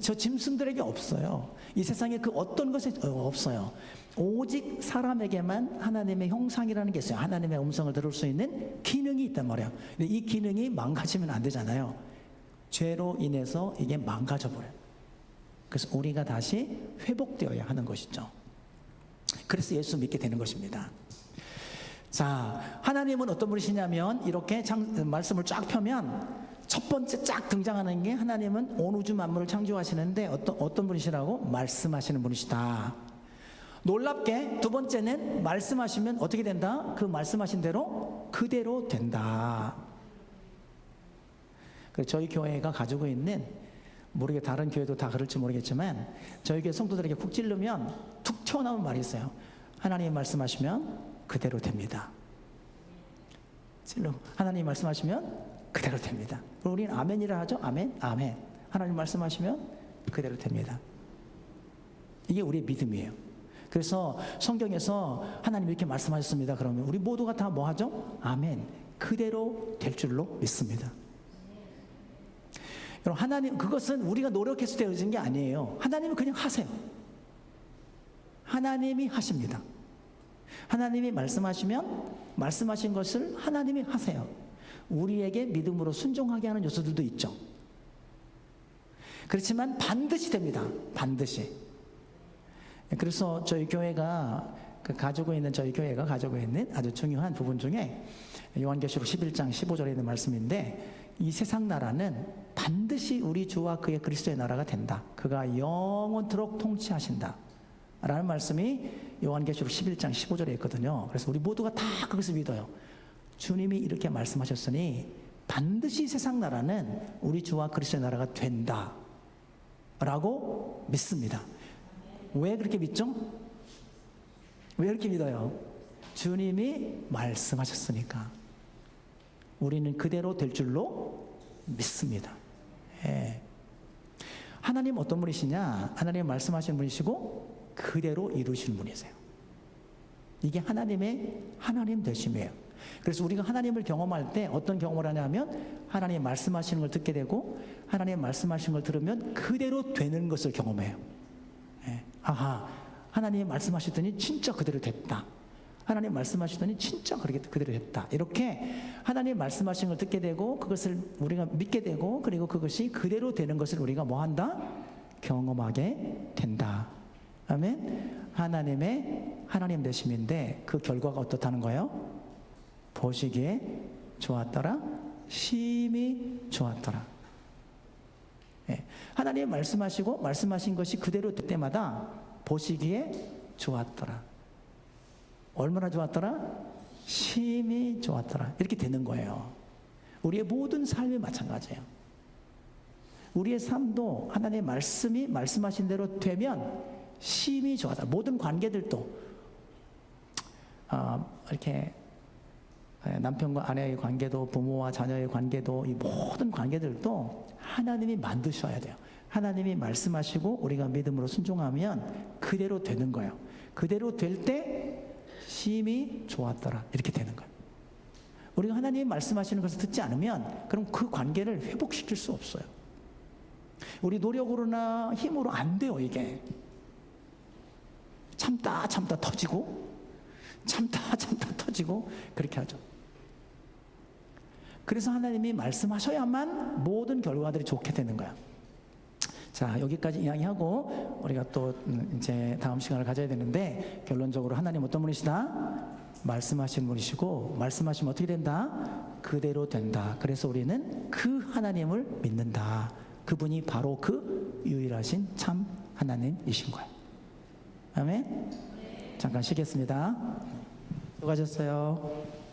저 짐승들에게 없어요. 이 세상에 그 어떤 것에 없어요. 오직 사람에게만 하나님의 형상이라는 게 있어요. 하나님의 음성을 들을 수 있는 기능이 있단 말이에요. 근데 이 기능이 망가지면 안 되잖아요. 죄로 인해서 이게 망가져 버려요. 그래서 우리가 다시 회복되어야 하는 것이죠. 그래서 예수 믿게 되는 것입니다. 자, 하나님은 어떤 분이시냐면 이렇게 말씀을 쫙 펴면 첫 번째 쫙 등장하는 게 하나님은 온 우주 만물을 창조하시는데 어떤 분이시라고? 말씀하시는 분이시다. 놀랍게 두 번째는 말씀하시면 어떻게 된다? 그 말씀하신 대로 그대로 된다. 그래서 저희 교회가 가지고 있는 모르게 다른 교회도 다 그럴지 모르겠지만 저희 교회 성도들에게 쿡 찔르면 툭 튀어나온 말이 있어요. 하나님이 말씀하시면 그대로 됩니다. 하나님이 말씀하시면 그대로 됩니다. 우리는 아멘이라 하죠. 아멘, 아멘. 하나님 말씀하시면 그대로 됩니다. 이게 우리의 믿음이에요. 그래서 성경에서 하나님 이렇게 말씀하셨습니다. 그러면 우리 모두가 다 뭐 하죠? 아멘. 그대로 될 줄로 믿습니다. 여러분, 하나님, 그것은 우리가 노력해서 되어진 게 아니에요. 하나님은 그냥 하세요. 하나님이 하십니다. 하나님이 말씀하시면 말씀하신 것을 하나님이 하세요. 우리에게 믿음으로 순종하게 하는 요소들도 있죠. 그렇지만 반드시 됩니다. 반드시. 그래서 저희 교회가 가지고 있는 아주 중요한 부분 중에 요한계시록 11장 15절에 있는 말씀인데 이 세상 나라는 반드시 우리 주와 그의 그리스도의 나라가 된다. 그가 영원토록 통치하신다. 라는 말씀이 요한계시록 11장 15절에 있거든요. 그래서 우리 모두가 다 그것을 믿어요. 주님이 이렇게 말씀하셨으니 반드시 세상 나라는 우리 주와 그리스도의 나라가 된다 라고 믿습니다. 왜 그렇게 믿죠? 왜 그렇게 믿어요? 주님이 말씀하셨으니까 우리는 그대로 될 줄로 믿습니다. 예. 하나님 어떤 분이시냐? 하나님 말씀하시는 분이시고 그대로 이루시는 분이세요. 이게 하나님 되심이에요. 그래서 우리가 하나님을 경험할 때 어떤 경험을 하냐면 하나님 말씀하시는 걸 듣게 되고 하나님 말씀하시는 걸 들으면 그대로 되는 것을 경험해요. 예. 아하, 하나님 말씀하시더니 진짜 그대로 됐다. 하나님 말씀하시더니 진짜 그대로 됐다. 이렇게 하나님 말씀하신 걸 듣게 되고 그것을 우리가 믿게 되고 그리고 그것이 그대로 되는 것을 우리가 뭐 한다? 경험하게 된다. 아멘. 하나님 되심인데 그 결과가 어떻다는 거예요? 보시기에 좋았더라, 심히 좋았더라. 예. 하나님 말씀하시고 말씀하신 것이 그대로 될 때마다 보시기에 좋았더라. 얼마나 좋았더라? 심히 좋았더라. 이렇게 되는 거예요. 우리의 모든 삶이 마찬가지예요. 우리의 삶도 하나님의 말씀이 말씀하신 대로 되면 심히 좋았다. 모든 관계들도 이렇게 남편과 아내의 관계도 부모와 자녀의 관계도 이 모든 관계들도 하나님이 만드셔야 돼요. 하나님이 말씀하시고 우리가 믿음으로 순종하면 그대로 되는 거예요. 그대로 될 때 심히 좋았더라 이렇게 되는 거예요. 우리가 하나님이 말씀하시는 것을 듣지 않으면 그럼 그 관계를 회복시킬 수 없어요. 우리 노력으로나 힘으로 안 돼요. 이게 참다 터지고 참다 터지고 그렇게 하죠. 그래서 하나님이 말씀하셔야만 모든 결과들이 좋게 되는 거야. 자, 여기까지 이야기하고 우리가 또 이제 다음 시간을 가져야 되는데 결론적으로 하나님 어떤 분이시다? 말씀하시는 분이시고 말씀하시면 어떻게 된다? 그대로 된다. 그래서 우리는 그 하나님을 믿는다. 그분이 바로 그 유일하신 참 하나님이신 거예요. 아멘? 잠깐 쉬겠습니다. 수고하셨어요.